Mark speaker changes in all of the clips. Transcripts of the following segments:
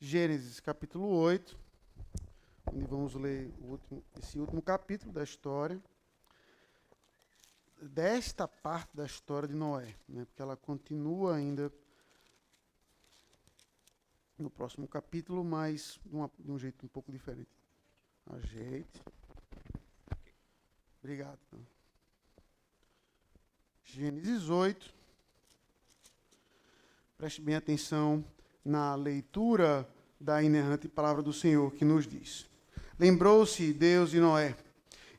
Speaker 1: Gênesis capítulo 8, onde vamos ler esse último capítulo da história, desta parte da história de Noé, né? Porque ela continua ainda no próximo capítulo, mas de um jeito um pouco diferente. Ajeite. Obrigado. Gênesis 8. Preste bem atenção na leitura da inerrante palavra do Senhor, que nos diz: Lembrou-se Deus de Noé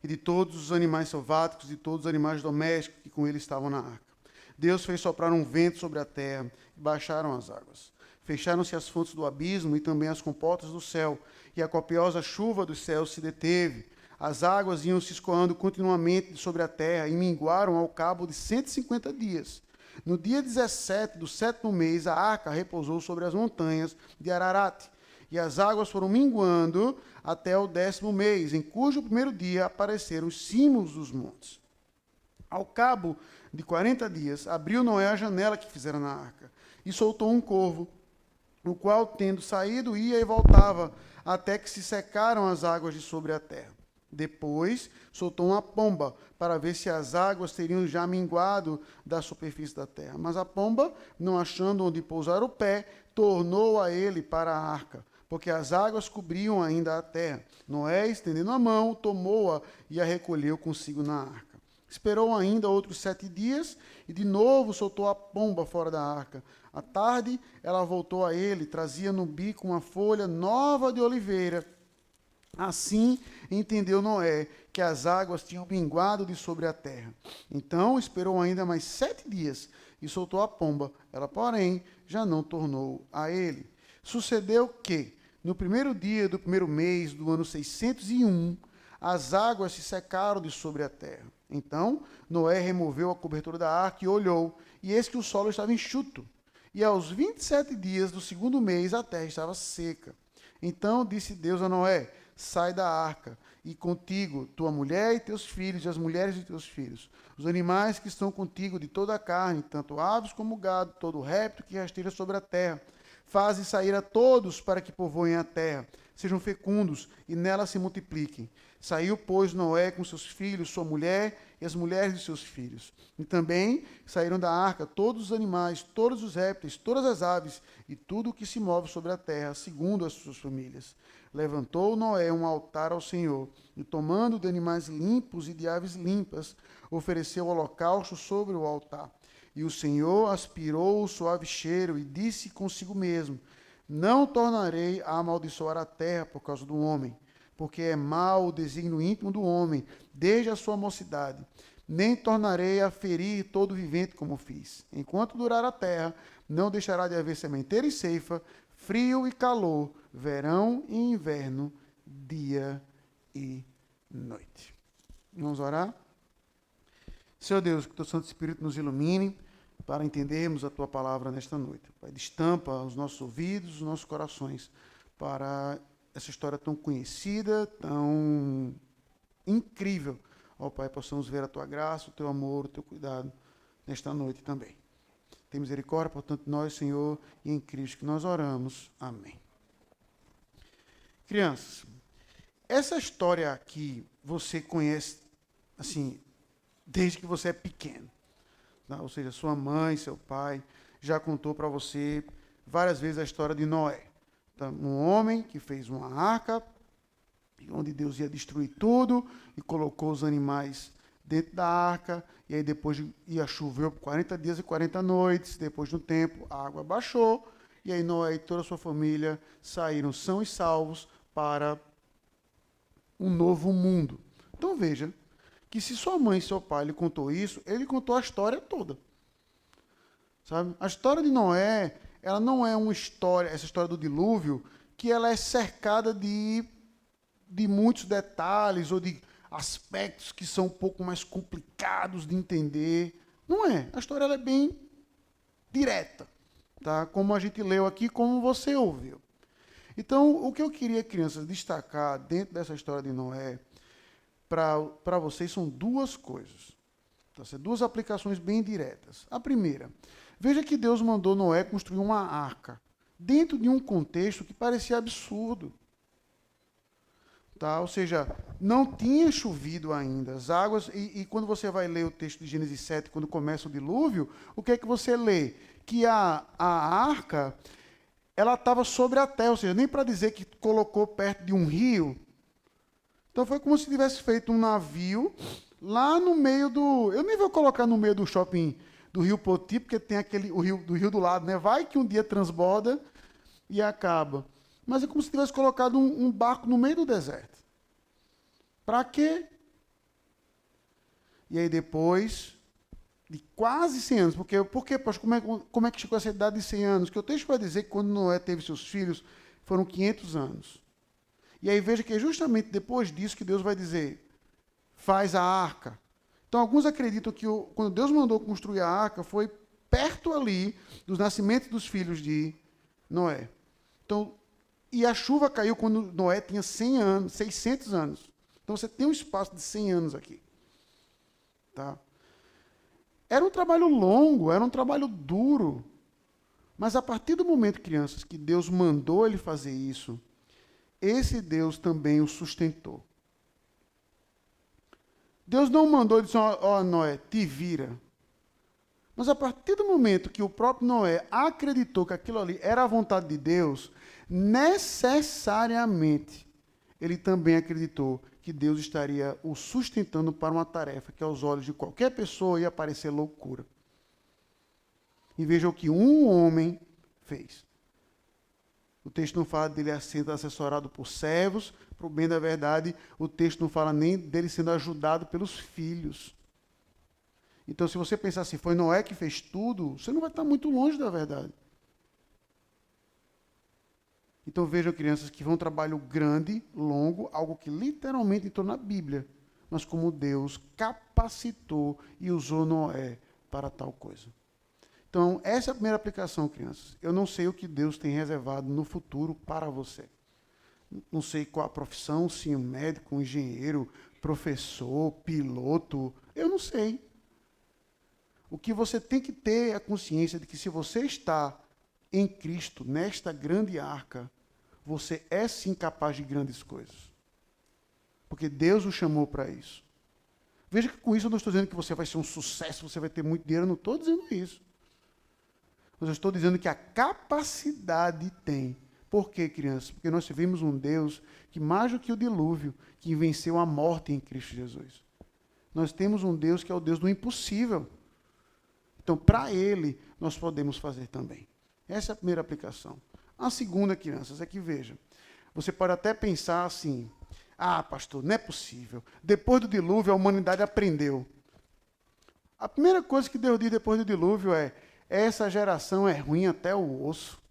Speaker 1: e de todos os animais selváticos e todos os animais domésticos que com ele estavam na arca. Deus fez soprar um vento sobre a terra e baixaram as águas. Fecharam-se as fontes do abismo e também as comportas do céu, e a copiosa chuva dos céus se deteve. As águas iam se escoando continuamente sobre a terra e minguaram ao cabo de 150 dias. No dia 17 do 7º mês, a arca repousou sobre as montanhas de Ararat, e as águas foram minguando até o 10º mês, em cujo primeiro dia apareceram os cimos dos montes. Ao cabo de 40 dias, abriu Noé a janela que fizera na arca, e soltou um corvo, o qual, tendo saído, ia e voltava, até que se secaram as águas de sobre a terra. Depois, soltou uma pomba, para ver se as águas teriam já minguado da superfície da terra. Mas a pomba, não achando onde pousar o pé, tornou a ele para a arca, porque as águas cobriam ainda a terra. Noé, estendendo a mão, tomou-a e a recolheu consigo na arca. Esperou ainda outros 7 dias e de novo soltou a pomba fora da arca. À tarde, ela voltou a ele, trazia no bico uma folha nova de oliveira. Assim entendeu Noé que as águas tinham minguado de sobre a terra. Então esperou ainda mais 7 dias e soltou a pomba. Ela, porém, já não tornou a ele. Sucedeu que, no primeiro dia do primeiro mês do ano 601, as águas se secaram de sobre a terra. Então Noé removeu a cobertura da arca e olhou, e eis que o solo estava enxuto. E aos 27 dias do segundo mês a terra estava seca. Então disse Deus a Noé: Sai da arca, e contigo tua mulher e teus filhos, e as mulheres de teus filhos, os animais que estão contigo de toda a carne, tanto aves como gado, todo réptil que rasteja sobre a terra. Faze sair a todos para que povoem a terra, sejam fecundos e nela se multipliquem. Saiu, pois, Noé com seus filhos, sua mulher e as mulheres de seus filhos. E também saíram da arca todos os animais, todos os répteis, todas as aves e tudo o que se move sobre a terra, segundo as suas famílias. Levantou Noé um altar ao Senhor, e tomando de animais limpos e de aves limpas, ofereceu holocausto sobre o altar. E o Senhor aspirou o suave cheiro e disse consigo mesmo: Não tornarei a amaldiçoar a terra por causa do homem, porque é mau o desígnio íntimo do homem, desde a sua mocidade. Nem tornarei a ferir todo vivente como fiz. Enquanto durar a terra, não deixará de haver sementeira e ceifa, frio e calor, verão e inverno, dia e noite. Vamos orar? Senhor Deus, que o teu Santo Espírito nos ilumine para entendermos a tua palavra nesta noite. Pai, destampa os nossos ouvidos, os nossos corações para essa história tão conhecida, tão incrível. Ó Pai, possamos ver a tua graça, o teu amor, o teu cuidado nesta noite também. Tem misericórdia, portanto, nós, Senhor, e em Cristo que nós oramos. Amém. Crianças, essa história aqui você conhece, assim, desde que você é pequeno. Tá? Ou seja, sua mãe, seu pai, já contou para você várias vezes a história de Noé. Tá? Um homem que fez uma arca, onde Deus ia destruir tudo, e colocou os animais dentro da arca, e aí depois ia chover por 40 dias e 40 noites, depois de um tempo a água baixou, e aí Noé e toda a sua família saíram são e salvos para um novo mundo. Então veja, que se sua mãe e seu pai lhe contou isso, ele contou a história toda. Sabe? A história de Noé, ela não é uma história, essa história do dilúvio, que ela é cercada de muitos detalhes ou de aspectos que são um pouco mais complicados de entender. Não é. A história ela é bem direta, tá? Como a gente leu aqui, como você ouviu. Então, o que eu queria, crianças, destacar dentro dessa história de Noé, para vocês são duas coisas. Tá? Duas aplicações bem diretas. A primeira, veja que Deus mandou Noé construir uma arca. dentro de um contexto que parecia absurdo. Tá? Ou seja, não tinha chovido ainda. As águas, e quando você vai ler o texto de Gênesis 7, quando começa o dilúvio, o que é que você lê? Que a arca, ela estava sobre a terra, ou seja, nem para dizer que colocou perto de um rio. Então foi como se tivesse feito um navio lá no meio do... Eu nem vou colocar no meio do shopping do Rio Poti, porque tem o rio do lado, né? Vai que um dia transborda e acaba. Mas é como se tivesse colocado um barco no meio do deserto. Para quê? E aí depois de quase 100 anos, porque pastor, como é que chegou a essa idade de 100 anos? Que o texto vai dizer que quando Noé teve seus filhos, foram 500 anos. E aí veja que é justamente depois disso que Deus vai dizer, faz a arca. Então alguns acreditam que quando Deus mandou construir a arca, foi perto ali dos nascimentos dos filhos de Noé. Então, e a chuva caiu quando Noé tinha 100 anos, 600 anos. Então você tem um espaço de 100 anos aqui. Tá? Era um trabalho longo, era um trabalho duro. Mas a partir do momento, crianças, que Deus mandou ele fazer isso, esse Deus também o sustentou. Deus não mandou, ele disse, ó Noé, te vira. Mas a partir do momento que o próprio Noé acreditou que aquilo ali era a vontade de Deus, necessariamente ele também acreditou que Deus estaria o sustentando para uma tarefa que aos olhos de qualquer pessoa ia parecer loucura. E veja o que um homem fez. O texto não fala dele sendo assessorado por servos, para o bem da verdade, o texto não fala nem dele sendo ajudado pelos filhos. Então, se você pensar assim, foi Noé que fez tudo, você não vai estar muito longe da verdade. Então, vejam, crianças, que foi um trabalho grande, longo, algo que literalmente entrou na Bíblia, mas como Deus capacitou e usou Noé para tal coisa. Então, essa é a primeira aplicação, crianças. Eu não sei o que Deus tem reservado no futuro para você. Não sei qual a profissão, se um médico, um engenheiro, professor, piloto, eu não sei. O que você tem que ter é a consciência de que se você está em Cristo, nesta grande arca, você é sim capaz de grandes coisas. Porque Deus o chamou para isso. Veja que com isso eu não estou dizendo que você vai ser um sucesso, você vai ter muito dinheiro, eu não estou dizendo isso. Mas eu estou dizendo que a capacidade tem. Por quê, crianças? Porque nós vivemos um Deus que, mais do que o dilúvio, que venceu a morte em Cristo Jesus. Nós temos um Deus que é o Deus do impossível. Então, para Ele, nós podemos fazer também. Essa é a primeira aplicação. A segunda, crianças, é que, veja, você pode até pensar assim, pastor, não é possível. Depois do dilúvio, a humanidade aprendeu. A primeira coisa que Deus diz depois do dilúvio é, essa geração é ruim até o osso.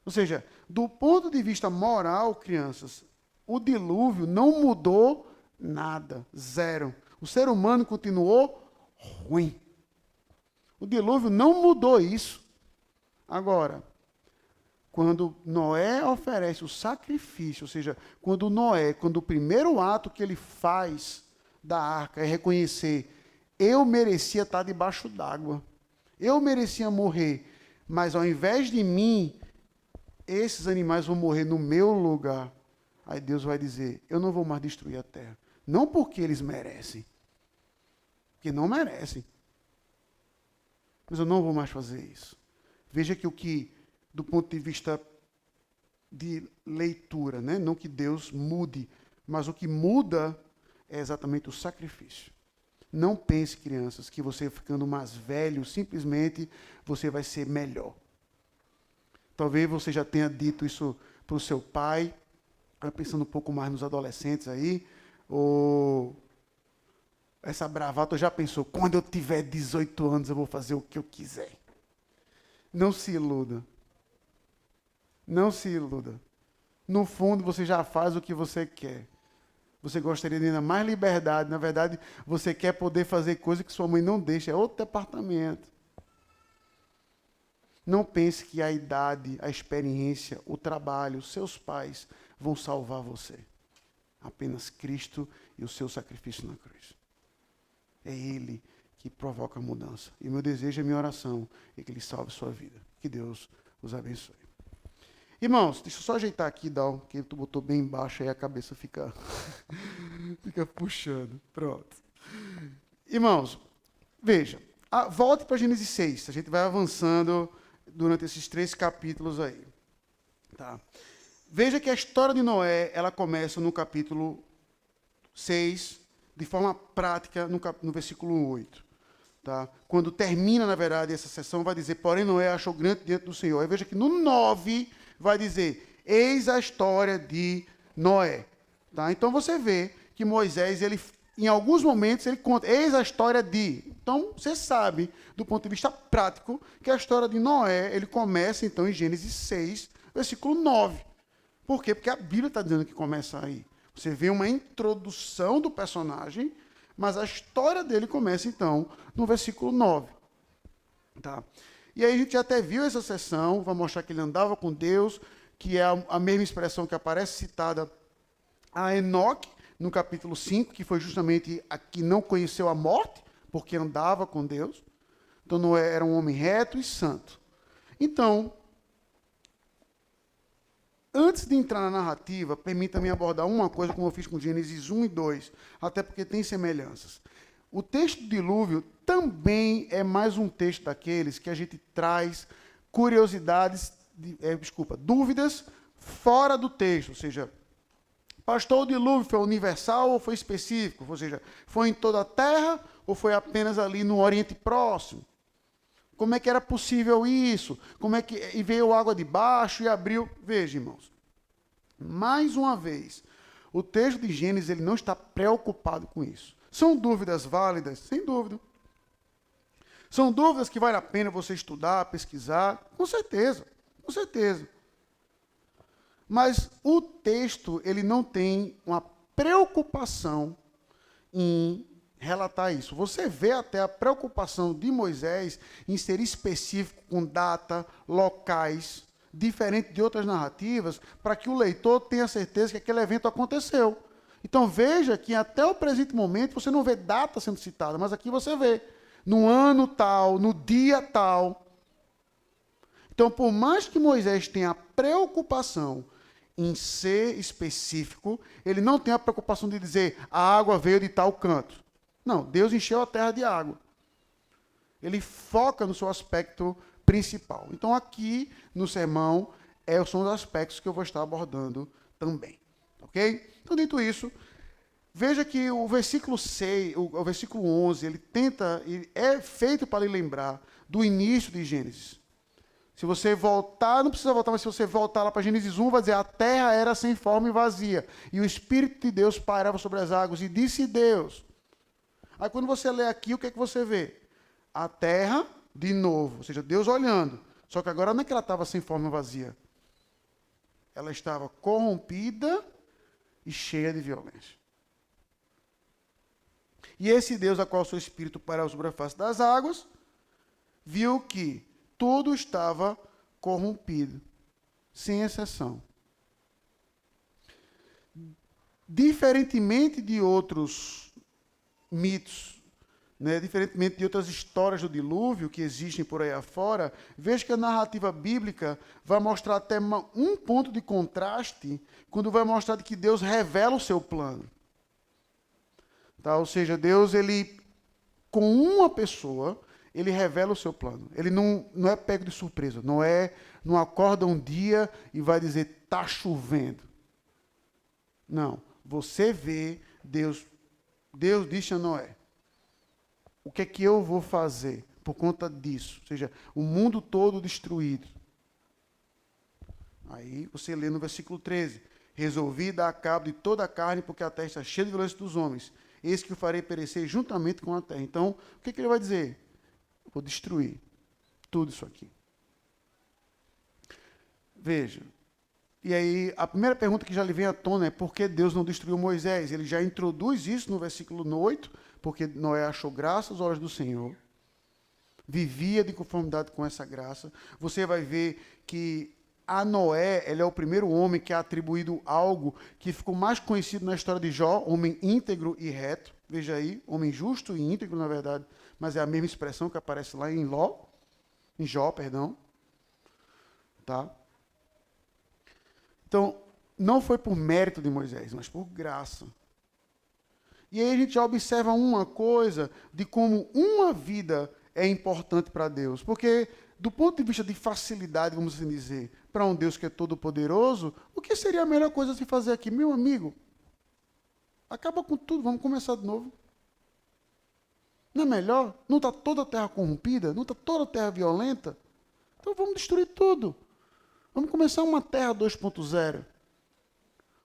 Speaker 1: Ou seja, do ponto de vista moral, crianças, o dilúvio não mudou nada, zero. O ser humano continuou ruim. O dilúvio não mudou isso. Agora, quando Noé oferece o sacrifício, ou seja, quando o primeiro ato que ele faz da arca é reconhecer, eu merecia estar debaixo d'água, eu merecia morrer, mas ao invés de mim, esses animais vão morrer no meu lugar. Aí Deus vai dizer, eu não vou mais destruir a terra. Não porque eles merecem, porque não merecem. Mas eu não vou mais fazer isso. Veja que do ponto de vista de leitura, né? Não que Deus mude, mas o que muda é exatamente o sacrifício. Não pense, crianças, que você ficando mais velho, simplesmente você vai ser melhor. Talvez você já tenha dito isso para o seu pai, pensando um pouco mais nos adolescentes aí, ou essa bravata já pensou, quando eu tiver 18 anos eu vou fazer o que eu quiser. Não se iluda. Não se iluda. No fundo, você já faz o que você quer. Você gostaria de ainda mais liberdade. Na verdade, você quer poder fazer coisas que sua mãe não deixa. É outro departamento. Não pense que a idade, a experiência, o trabalho, os seus pais vão salvar você. Apenas Cristo e o seu sacrifício na cruz. É Ele que provoca a mudança. E meu desejo, a minha oração é que Ele salve sua vida. Que Deus os abençoe. Irmãos, deixa eu só ajeitar aqui, Dal, que tu botou bem embaixo, aí a cabeça fica, fica puxando. Pronto. Irmãos, veja, volte para Gênesis 6, a gente vai avançando durante esses 3 capítulos aí. Tá? Veja que a história de Noé, ela começa no capítulo 6, de forma prática, no versículo 8. Tá? Quando termina, na verdade, essa sessão, vai dizer, porém Noé achou grande diante do Senhor. Aí veja que no 9 vai dizer, eis a história de Noé. Tá? Então você vê que Moisés, ele, em alguns momentos, ele conta, eis a história de. Então você sabe, do ponto de vista prático, que a história de Noé, ele começa então em Gênesis 6, versículo 9. Por quê? Porque a Bíblia está dizendo que começa aí. Você vê uma introdução do personagem, mas a história dele começa, então, no versículo 9. Tá? E aí a gente até viu essa sessão, vai mostrar que ele andava com Deus, que é a mesma expressão que aparece citada a Enoque, no capítulo 5, que foi justamente a que não conheceu a morte, porque andava com Deus. Então, Noé era um homem reto e santo. Então, antes de entrar na narrativa, permita-me abordar uma coisa, como eu fiz com Gênesis 1 e 2, até porque tem semelhanças. O texto do dilúvio também é mais um texto daqueles que a gente traz curiosidades, dúvidas fora do texto. Ou seja, pastor, o dilúvio foi universal ou foi específico? Ou seja, foi em toda a terra ou foi apenas ali no Oriente Próximo? Como é que era possível isso? Como é que e veio água de baixo e abriu? Veja, irmãos. Mais uma vez, o texto de Gênesis ele não está preocupado com isso. São dúvidas válidas? Sem dúvida. São dúvidas que vale a pena você estudar, pesquisar? Com certeza. Com certeza. Mas o texto ele não tem uma preocupação em relatar isso. Você vê até a preocupação de Moisés em ser específico com data, locais, diferente de outras narrativas, para que o leitor tenha certeza que aquele evento aconteceu. Então veja que até o presente momento você não vê data sendo citada, mas aqui você vê no ano tal, no dia tal. Então, por mais que Moisés tenha preocupação em ser específico, ele não tem a preocupação de dizer a água veio de tal canto. Não, Deus encheu a terra de água. Ele foca no seu aspecto principal. Então, aqui no sermão, são os aspectos que eu vou estar abordando também. Ok? Então, dito isso, veja que o versículo 6, o versículo 11, ele é feito para lhe lembrar do início de Gênesis. Se você voltar, não precisa voltar, mas se você voltar lá para Gênesis 1, vai dizer, a terra era sem forma e vazia, e o Espírito de Deus pairava sobre as águas, e disse Deus. Aí quando você lê aqui, o que é que você vê? A terra, de novo, ou seja, Deus olhando. Só que agora não é que ela estava sem forma e vazia. Ela estava corrompida e cheia de violência. E esse Deus, a qual o seu Espírito pairava sobre a face das águas, viu que tudo estava corrompido, sem exceção. Diferentemente de outros mitos, né, diferentemente de outras histórias do dilúvio que existem por aí afora, veja que a narrativa bíblica vai mostrar até um ponto de contraste quando vai mostrar que Deus revela o seu plano. Tá? Ou seja, Deus, ele, com uma pessoa, ele revela o seu plano. Ele não é pego de surpresa. Não acorda um dia e vai dizer, está chovendo. Não. Você vê Deus disse a Noé, o que é que eu vou fazer por conta disso? Ou seja, o mundo todo destruído. Aí você lê no versículo 13, resolvi dar cabo de toda a carne, porque a terra está cheia de violência dos homens. Eis que o farei perecer juntamente com a terra. Então, o que ele vai dizer? Vou destruir tudo isso aqui. Veja. E aí, a primeira pergunta que já lhe vem à tona é por que Deus não destruiu Moisés? Ele já introduz isso no versículo 8, porque Noé achou graça aos olhos do Senhor, vivia de conformidade com essa graça. Você vai ver que a Noé, ele é o primeiro homem que é atribuído algo que ficou mais conhecido na história de Jó, homem íntegro e reto. Veja aí, homem justo e íntegro, na verdade, mas é a mesma expressão que aparece lá em Jó, perdão. Tá? Então, não foi por mérito de Moisés, mas por graça. E aí a gente já observa uma coisa de como uma vida é importante para Deus. Porque, do ponto de vista de facilidade, vamos assim dizer, para um Deus que é todo-poderoso, o que seria a melhor coisa a se fazer aqui? Meu amigo, acaba com tudo, vamos começar de novo. Não é melhor? Não está toda a terra corrompida? Não está toda a terra violenta? Então vamos destruir tudo. Vamos começar uma terra 2.0.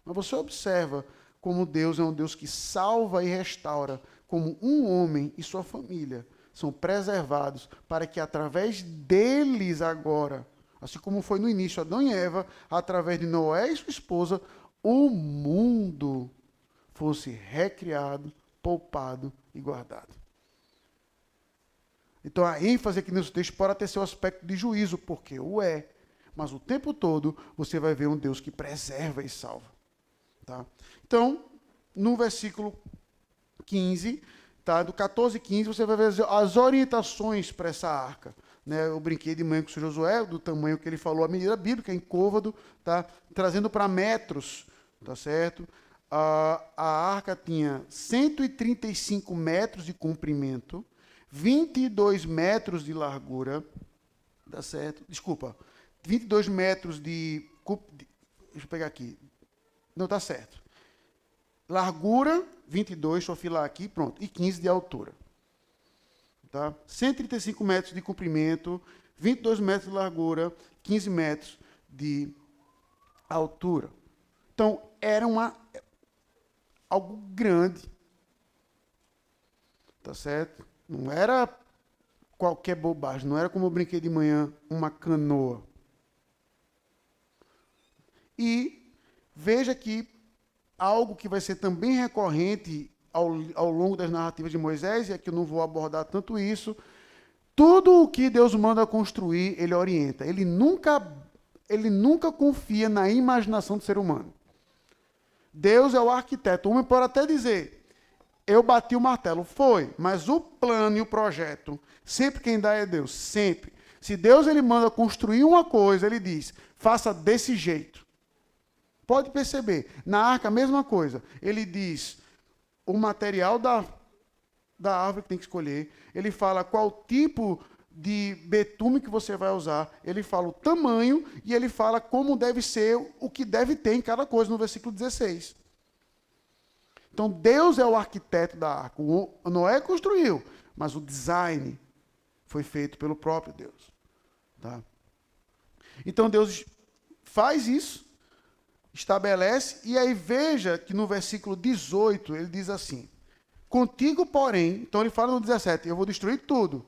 Speaker 1: Mas você observa como Deus é um Deus que salva e restaura, como um homem e sua família são preservados para que através deles agora, assim como foi no início Adão e Eva, através de Noé e sua esposa, o mundo fosse recriado, poupado e guardado. Então a ênfase aqui nesse texto pode ter seu aspecto de juízo, porque o é. Mas o tempo todo você vai ver um Deus que preserva e salva. Tá? Então, no versículo 15, tá? Do 14 e 15, você vai ver as orientações para essa arca. Né? Eu brinquei de manhã com o Sr. Josué, do tamanho que ele falou, a medida bíblica, em côvado, tá? Trazendo para metros, tá certo? A arca tinha 135 metros de comprimento, 22 metros de largura, tá certo? Desculpa, 22 metros de... Deixa eu pegar aqui. Não, tá certo. Largura, 22, deixa eu filar aqui, pronto, e 15 de altura. Tá? 135 metros de comprimento, 22 metros de largura, 15 metros de altura. Então, era algo grande. Tá certo? Não era qualquer bobagem, não era como eu brinquei de manhã, uma canoa. E veja que algo que vai ser também recorrente ao longo das narrativas de Moisés, e aqui eu não vou abordar tanto isso, tudo o que Deus manda construir, ele orienta. Ele nunca confia na imaginação do ser humano. Deus é o arquiteto. O homem pode até dizer, eu bati o martelo. Foi, mas o plano e o projeto, sempre quem dá é Deus, sempre. Se Deus ele manda construir uma coisa, ele diz, faça desse jeito. Pode perceber, na arca a mesma coisa. Ele diz o material da árvore que tem que escolher, ele fala qual tipo de betume que você vai usar, ele fala o tamanho e ele fala como deve ser, o que deve ter em cada coisa, no versículo 16. Então, Deus é o arquiteto da arca. O Noé construiu, mas o design foi feito pelo próprio Deus. Tá? Então, Deus faz isso, estabelece, e aí veja que no versículo 18, ele diz assim, contigo, porém, então ele fala no 17, eu vou destruir tudo.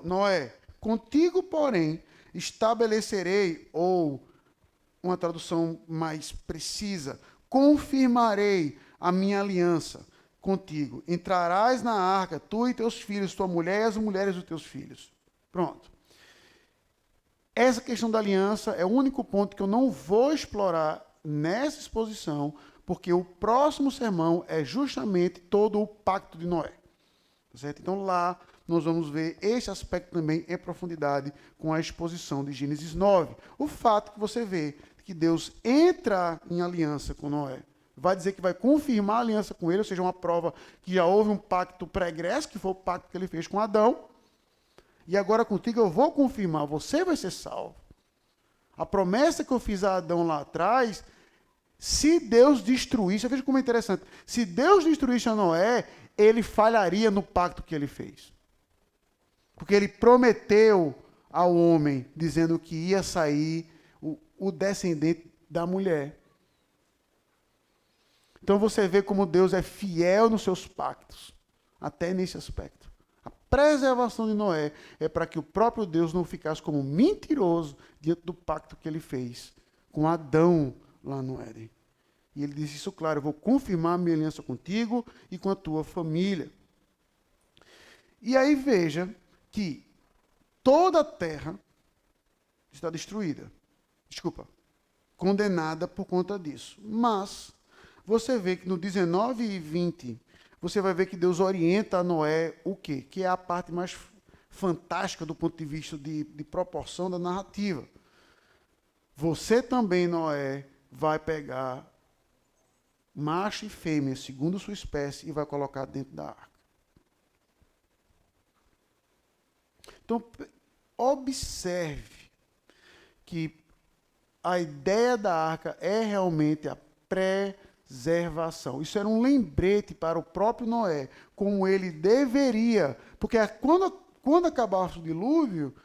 Speaker 1: Noé, contigo, porém, estabelecerei, ou uma tradução mais precisa, confirmarei a minha aliança contigo. Entrarás na arca, tu e teus filhos, tua mulher e as mulheres dos teus filhos. Pronto. Essa questão da aliança é o único ponto que eu não vou explorar nessa exposição, porque o próximo sermão é justamente todo o pacto de Noé. Certo? Então lá nós vamos ver esse aspecto também em profundidade com a exposição de Gênesis 9. O fato que você vê que Deus entra em aliança com Noé, vai dizer que vai confirmar a aliança com ele, ou seja, uma prova que já houve um pacto pregresso, que foi o pacto que ele fez com Adão, e agora contigo eu vou confirmar, você vai ser salvo. A promessa que eu fiz a Adão lá atrás, se Deus destruísse, veja como é interessante, se Deus destruísse a Noé, ele falharia no pacto que ele fez. Porque ele prometeu ao homem, dizendo que ia sair o descendente da mulher. Então você vê como Deus é fiel nos seus pactos, até nesse aspecto. A preservação de Noé é para que o próprio Deus não ficasse como mentiroso diante do pacto que ele fez com Adão lá no Éden. E ele disse isso claro, eu vou confirmar a minha aliança contigo e com a tua família. E aí veja que toda a terra está destruída. Desculpa, condenada por conta disso. Mas você vê que no 19 e 20, você vai ver que Deus orienta a Noé o quê? Que é a parte mais fantástica do ponto de vista de proporção da narrativa. Você também, Noé, vai pegar macho e fêmea, segundo sua espécie, e vai colocar dentro da arca. Então, observe que a ideia da arca é realmente a preservação. Isso era um lembrete para o próprio Noé, como ele deveria, porque quando acabasse o dilúvio,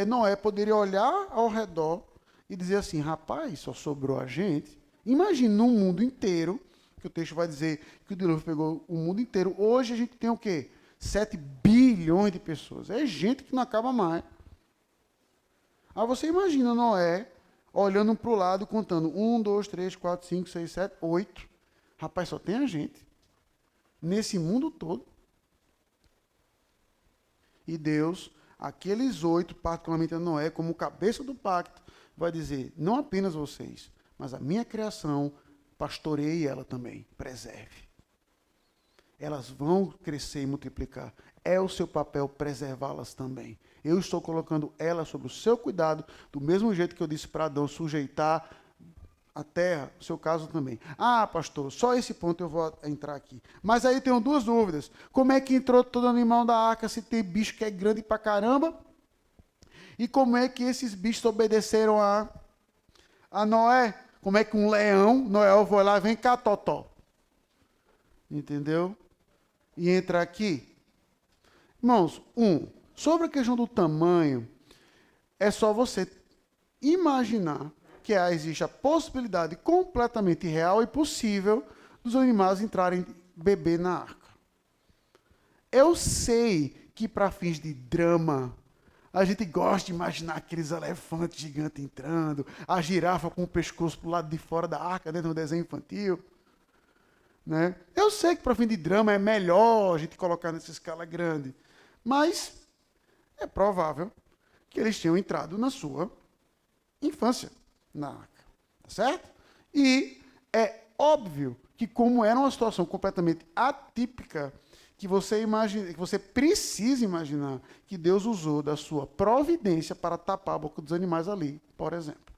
Speaker 1: Noé poderia olhar ao redor e dizer assim, rapaz, só sobrou a gente. Imagine num mundo inteiro, que o texto vai dizer que o dilúvio pegou o mundo inteiro. Hoje a gente tem o quê? 7 bilhões de pessoas. É gente que não acaba mais. Aí você imagina Noé olhando para o lado, contando 1, 2, 3, 4, 5, 6, 7, 8. Rapaz, só tem a gente. Nesse mundo todo. E Deus, aqueles 8, particularmente a Noé, como cabeça do pacto, vai dizer, não apenas vocês, mas a minha criação, pastoreie ela também, preserve. Elas vão crescer e multiplicar. É o seu papel preservá-las também. Eu estou colocando elas sob o seu cuidado, do mesmo jeito que eu disse para Adão sujeitar a terra, no seu caso também. Ah, pastor, só esse ponto eu vou entrar aqui. Mas aí tenho 2 dúvidas. Como é que entrou todo animal da arca se tem bicho que é grande pra caramba? E como é que esses bichos obedeceram a Noé? Como é que um leão, Noé vai lá, vem cá, totó. Entendeu? E entra aqui. Irmãos, sobre a questão do tamanho, é só você imaginar que existe a possibilidade completamente real e possível dos animais entrarem beber na arca. Eu sei que para fins de drama, a gente gosta de imaginar aqueles elefantes gigantes entrando, a girafa com o pescoço para o lado de fora da arca, dentro do desenho infantil. Né? Eu sei que para fim de drama é melhor a gente colocar nessa escala grande, mas é provável que eles tenham entrado na sua infância, na arca. Tá certo? E é óbvio que, como era uma situação completamente atípica, que você precisa imaginar que Deus usou da sua providência para tapar a boca dos animais ali, por exemplo.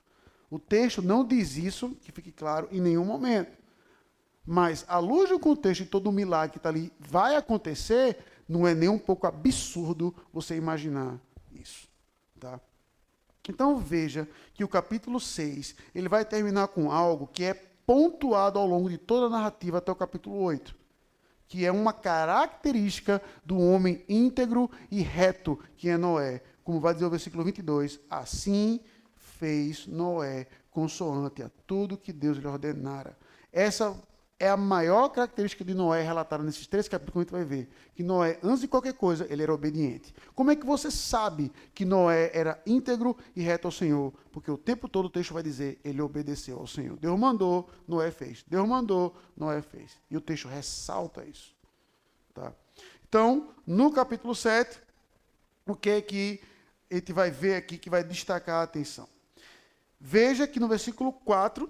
Speaker 1: O texto não diz isso, que fique claro, em nenhum momento. Mas, à luz do contexto de todo o milagre que está ali vai acontecer, não é nem um pouco absurdo você imaginar isso. Tá? Então, veja que o capítulo 6, ele vai terminar com algo que é pontuado ao longo de toda a narrativa até o capítulo 8. Que é uma característica do homem íntegro e reto, que é Noé. Como vai dizer o versículo 22, assim fez Noé, consoante a tudo que Deus lhe ordenara. Essa é a maior característica de Noé relatada nesses 3 capítulos que a gente vai ver. Que Noé, antes de qualquer coisa, ele era obediente. Como é que você sabe que Noé era íntegro e reto ao Senhor? Porque o tempo todo o texto vai dizer, ele obedeceu ao Senhor. Deus mandou, Noé fez. Deus mandou, Noé fez. E o texto ressalta isso. Tá? Então, no capítulo 7, o que é que a gente vai ver aqui que vai destacar a atenção? Veja que no versículo 4,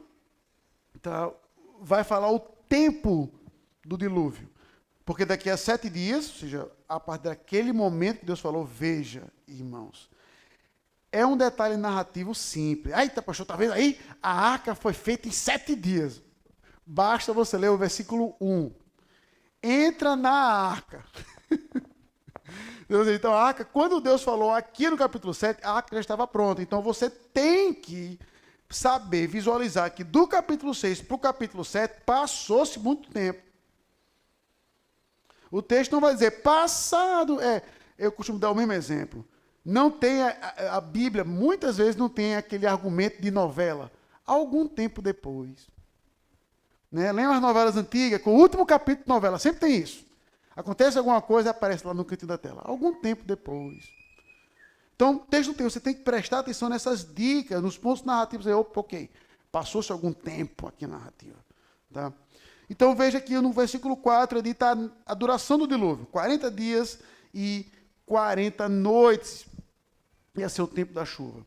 Speaker 1: tá, vai falar o tempo do dilúvio. Porque daqui a 7 dias, ou seja, a partir daquele momento que Deus falou, veja, irmãos. É um detalhe narrativo simples. Eita, pastor, está vendo aí? A arca foi feita em 7 dias. Basta você ler o versículo 1. Entra na arca. Então, a arca, quando Deus falou aqui no capítulo 7, a arca já estava pronta. Então, você tem que saber, visualizar que do capítulo 6 para o capítulo 7, passou-se muito tempo. O texto não vai dizer passado. Eu costumo dar o mesmo exemplo. Não tem a Bíblia, muitas vezes não tem aquele argumento de novela. Algum tempo depois. Né? Lembra as novelas antigas, com o último capítulo de novela, sempre tem isso. Acontece alguma coisa e aparece lá no canto da tela. Algum tempo depois. Então, o texto tem, você tem que prestar atenção nessas dicas, nos pontos narrativos. Ok, passou-se algum tempo aqui na narrativa. Tá? Então, veja que no versículo 4, ali está a duração do dilúvio. 40 dias e 40 noites. Ia ser o tempo da chuva.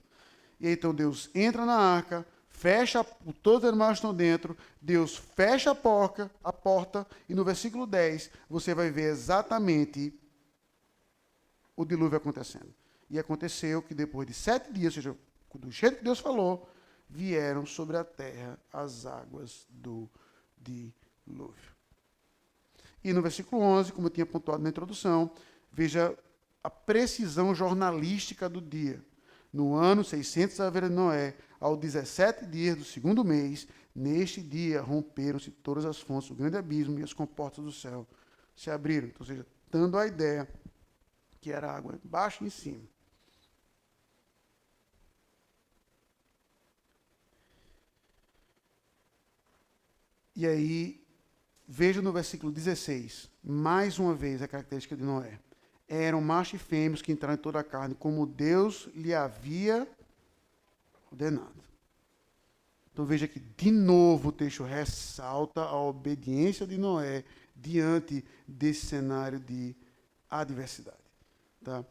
Speaker 1: E aí, então, Deus entra na arca, fecha, todos os animais estão dentro, Deus fecha a porta, e no versículo 10, você vai ver exatamente o dilúvio acontecendo. E aconteceu que depois de 7 dias, ou seja, do jeito que Deus falou, vieram sobre a terra as águas do dilúvio. E no versículo 11, como eu tinha pontuado na introdução, veja a precisão jornalística do dia. No ano 600 da vida de Noé, ao 17 dias do segundo mês, neste dia romperam-se todas as fontes do grande abismo e as comportas do céu se abriram. Então, ou seja, dando a ideia que era água embaixo e em cima. E aí, veja no versículo 16, mais uma vez a característica de Noé. Eram machos e fêmeas que entraram em toda a carne, como Deus lhe havia ordenado. Então veja que, de novo, o texto ressalta a obediência de Noé diante desse cenário de adversidade. Tá?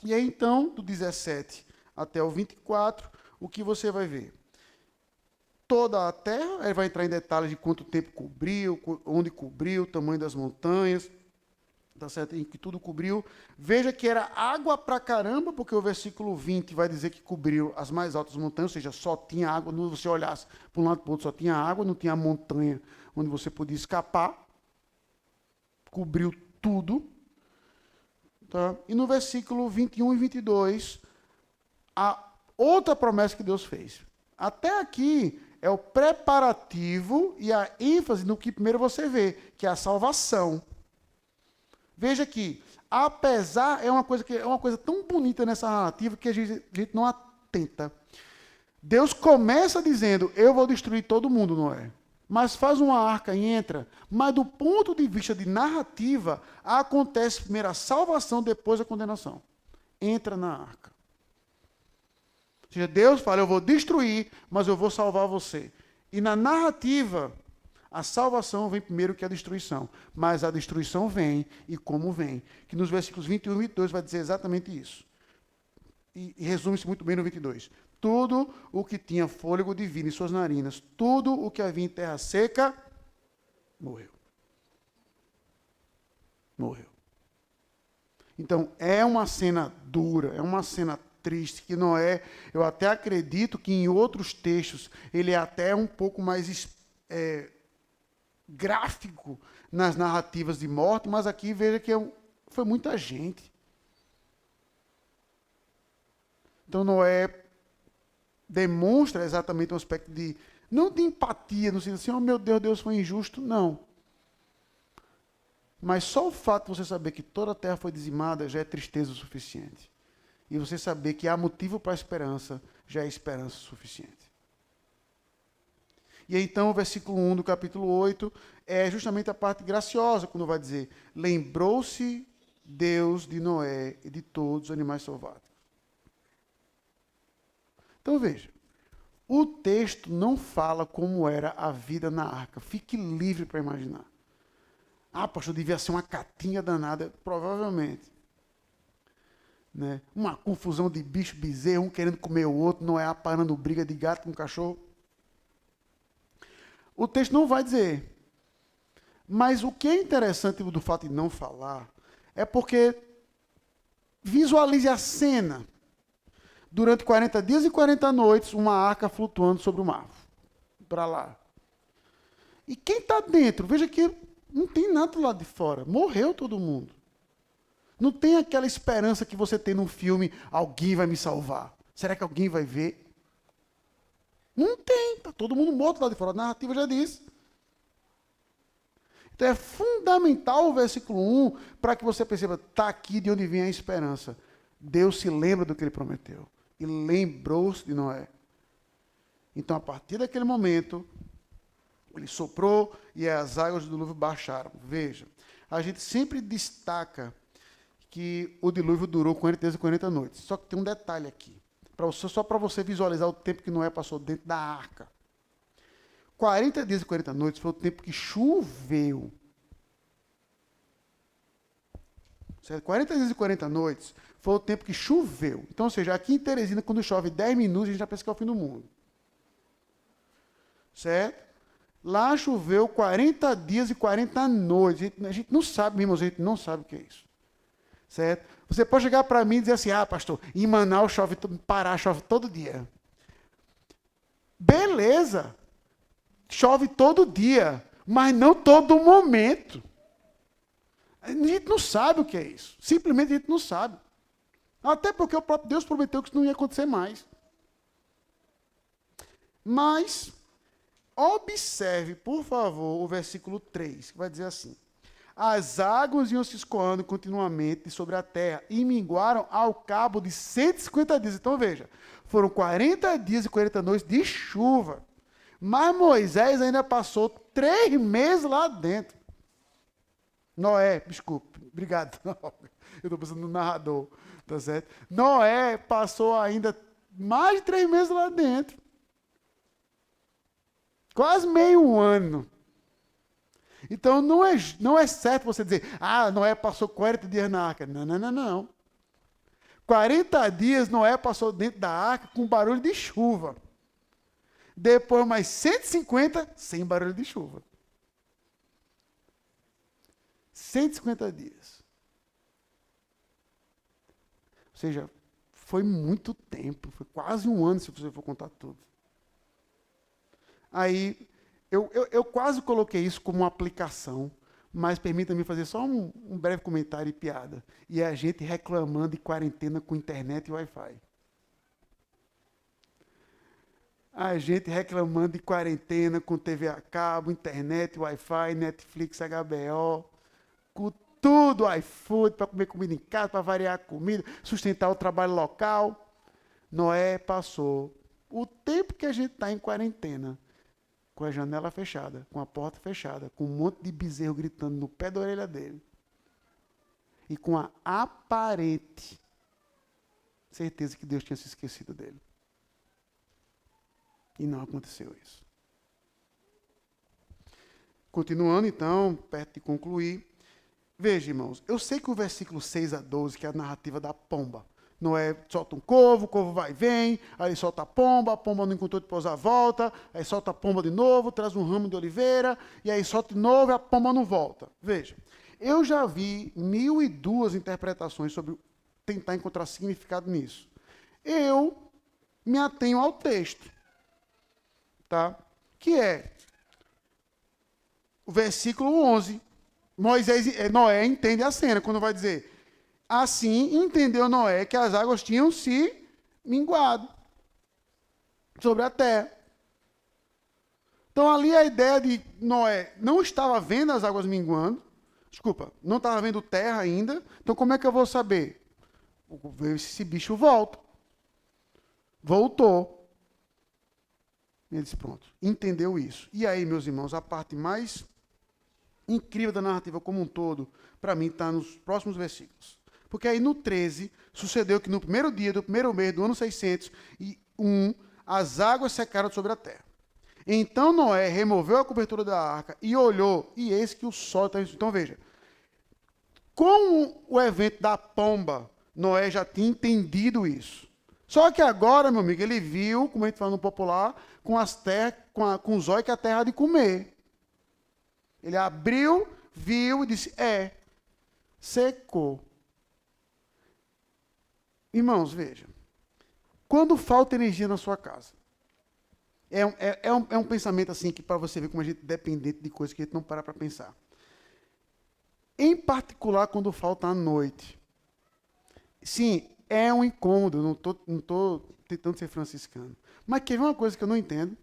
Speaker 1: E aí, então, do 17 até o 24, o que você vai ver? Toda a terra, ele vai entrar em detalhes de quanto tempo cobriu, onde cobriu, o tamanho das montanhas, tá certo? Em que tudo cobriu. Veja que era água pra caramba, porque o versículo 20 vai dizer que cobriu as mais altas montanhas, ou seja, só tinha água, quando você olhasse para um lado e para o outro, só tinha água, não tinha montanha onde você podia escapar. Cobriu tudo. Tá? E no versículo 21 e 22, a outra promessa que Deus fez. Até aqui é o preparativo e a ênfase no que primeiro você vê, que é a salvação. Veja que, apesar, é uma coisa tão bonita nessa narrativa que a gente não atenta. Deus começa dizendo, eu vou destruir todo mundo, Noé. Mas faz uma arca e entra. Mas do ponto de vista de narrativa, acontece primeiro a salvação, depois a condenação. Entra na arca. Ou seja, Deus fala, eu vou destruir, mas eu vou salvar você. E na narrativa, a salvação vem primeiro que a destruição. Mas a destruição vem, e como vem. Que nos versículos 21 e 22 vai dizer exatamente isso. E resume-se muito bem no 22. Tudo o que tinha fôlego divino em suas narinas, tudo o que havia em terra seca, morreu. Morreu. Então, é uma cena dura, é uma cena triste, que Noé, eu até acredito que em outros textos, ele é até um pouco mais gráfico nas narrativas de morte, mas aqui veja que foi muita gente. Então, Noé demonstra exatamente um aspecto de, não de empatia, no sentido assim, oh meu Deus, Deus foi injusto, não. Mas só o fato de você saber que toda a terra foi dizimada já é tristeza o suficiente. E você saber que há motivo para a esperança, já é esperança o suficiente. E aí, então, o versículo 1 do capítulo 8 é justamente a parte graciosa, quando vai dizer, lembrou-se Deus de Noé e de todos os animais selváticos. Então veja, o texto não fala como era a vida na arca. Fique livre para imaginar. Ah, pastor, devia ser uma catinha danada. Provavelmente. Né? Uma confusão de bicho bezerro, um querendo comer o outro, não é aparando briga de gato com cachorro. O texto não vai dizer. Mas o que é interessante do fato de não falar é porque visualize a cena. Durante 40 dias e 40 noites, uma arca flutuando sobre o mar. Para lá. E quem está dentro? Veja que não tem nada do lado de fora. Morreu todo mundo. Não tem aquela esperança que você tem num filme, alguém vai me salvar. Será que alguém vai ver? Não tem. Está todo mundo morto lá de fora. A narrativa já diz. Então é fundamental o versículo 1 para que você perceba, está aqui de onde vem a esperança. Deus se lembra do que ele prometeu. E lembrou-se de Noé. Então, a partir daquele momento, ele soprou e as águas do dilúvio baixaram. Veja, a gente sempre destaca que o dilúvio durou 40 dias e 40 noites. Só que tem um detalhe aqui, só para você visualizar o tempo que Noé passou dentro da arca. 40 dias e 40 noites foi o tempo que choveu. Certo? 40 dias e 40 noites foi o tempo que choveu. Então, ou seja, aqui em Teresina, quando chove 10 minutos, a gente já pensa que é o fim do mundo. Certo? Lá choveu 40 dias e 40 noites. A gente não sabe mesmo, a gente não sabe o que é isso. certo? Você pode chegar para mim e dizer assim, pastor, em Manaus chove, Pará chove todo dia. Beleza, chove todo dia, mas não todo momento. A gente não sabe o que é isso. Simplesmente a gente não sabe. Até porque o próprio Deus prometeu que isso não ia acontecer mais. Mas, observe, por favor, o versículo 3, que vai dizer assim. As águas iam se escoando continuamente sobre a terra e minguaram ao cabo de 150 dias. Então, veja, foram 40 dias e 40 noites de chuva. Mas Moisés ainda passou 3 meses lá dentro. Noé, desculpe, obrigado. Eu estou pensando no narrador, tá certo? Noé passou ainda mais de 3 meses lá dentro. Quase meio ano. Então, não é certo você dizer, Noé passou 40 dias na arca. Não. 40 dias Noé passou dentro da arca com barulho de chuva. Depois mais 150 sem barulho de chuva. 150 dias. Ou seja, foi muito tempo. Foi quase um ano, se você for contar tudo. Aí, eu quase coloquei isso como uma aplicação, mas permita-me fazer só um breve comentário e piada. E é a gente reclamando de quarentena com internet e Wi-Fi. A gente reclamando de quarentena com TV a cabo, internet, Wi-Fi, Netflix, HBO, com tudo, iFood, para comer comida em casa, para variar a comida, sustentar o trabalho local. Noé passou o tempo que a gente está em quarentena, com a janela fechada, com a porta fechada, com um monte de bezerro gritando no pé da orelha dele. E com a aparente certeza que Deus tinha se esquecido dele. E não aconteceu isso. Continuando, então, perto de concluir. Veja, irmãos, eu sei que o versículo 6 a 12, que é a narrativa da pomba, Noé solta um corvo, o corvo vai e vem, aí solta a pomba não encontrou de pousar, volta, aí solta a pomba de novo, traz um ramo de oliveira, e aí solta de novo e a pomba não volta. Veja, eu já vi 1002 interpretações sobre tentar encontrar significado nisso. Eu me atenho ao texto, tá? Que é o versículo 11. Noé entende a cena, quando vai dizer, assim entendeu Noé que as águas tinham se minguado sobre a terra. Então ali a ideia de Noé não estava vendo as águas minguando, não estava vendo terra ainda, então como é que eu vou saber? Vou ver se esse bicho volta. Voltou. Ele disse, pronto, entendeu isso. E aí, meus irmãos, a parte mais incrível da narrativa como um todo, para mim, está nos próximos versículos. Porque aí no 13, sucedeu que no primeiro dia do primeiro mês do ano 601, as águas secaram sobre a terra. Então Noé removeu a cobertura da arca e olhou, e eis que o sol está... Então veja, com o evento da pomba, Noé já tinha entendido isso. Só que agora, meu amigo, ele viu, como a gente fala no popular, com os olhos que a terra há de comer. Ele abriu, viu e disse, secou. Irmãos, veja. Quando falta energia na sua casa, é um pensamento assim que para você ver como a gente é dependente de coisas que a gente não para pensar. Em particular, quando falta à noite. Sim, é um incômodo, não estou tentando ser franciscano. Mas quer ver uma coisa que eu não entendo?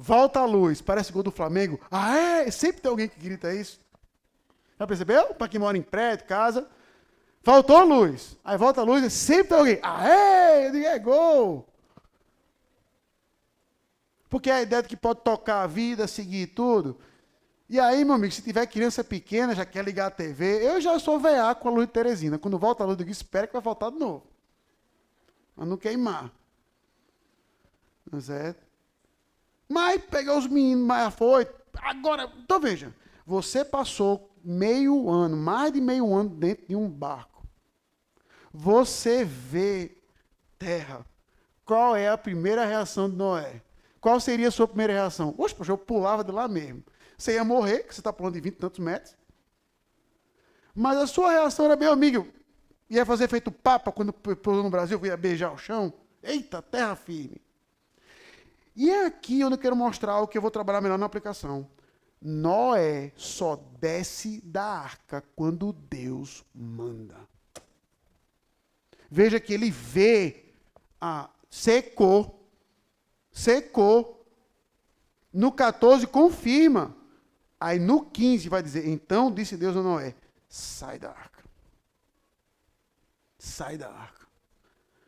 Speaker 1: Volta a luz, parece gol do Flamengo. Sempre tem alguém que grita isso. Já percebeu? Para quem mora em prédio, casa. Faltou a luz. Aí volta a luz, sempre tem alguém. Eu digo, é gol. Porque é a ideia de que pode tocar a vida, seguir tudo. E aí, meu amigo, se tiver criança pequena, já quer ligar a TV, eu já sou veaco com a luz de Teresina. Quando volta a luz, eu digo, espera que vai faltar de novo. Para não queimar. Não é certo? Mas pegou os meninos, mas foi. Agora, então veja, você passou meio ano, mais de meio ano dentro de um barco. Você vê terra. Qual é a primeira reação de Noé? Qual seria a sua primeira reação? Poxa, eu pulava de lá mesmo. Você ia morrer, que você está pulando de 20 e tantos metros. Mas a sua reação era, meu amigo, ia fazer feito papa quando pousou no Brasil, ia beijar o chão. Eita, terra firme. E é aqui onde eu quero mostrar o que eu vou trabalhar melhor na aplicação. Noé só desce da arca quando Deus manda. Veja que ele vê, secou. No 14 confirma. Aí no 15 vai dizer, então disse Deus a Noé, sai da arca. Sai da arca.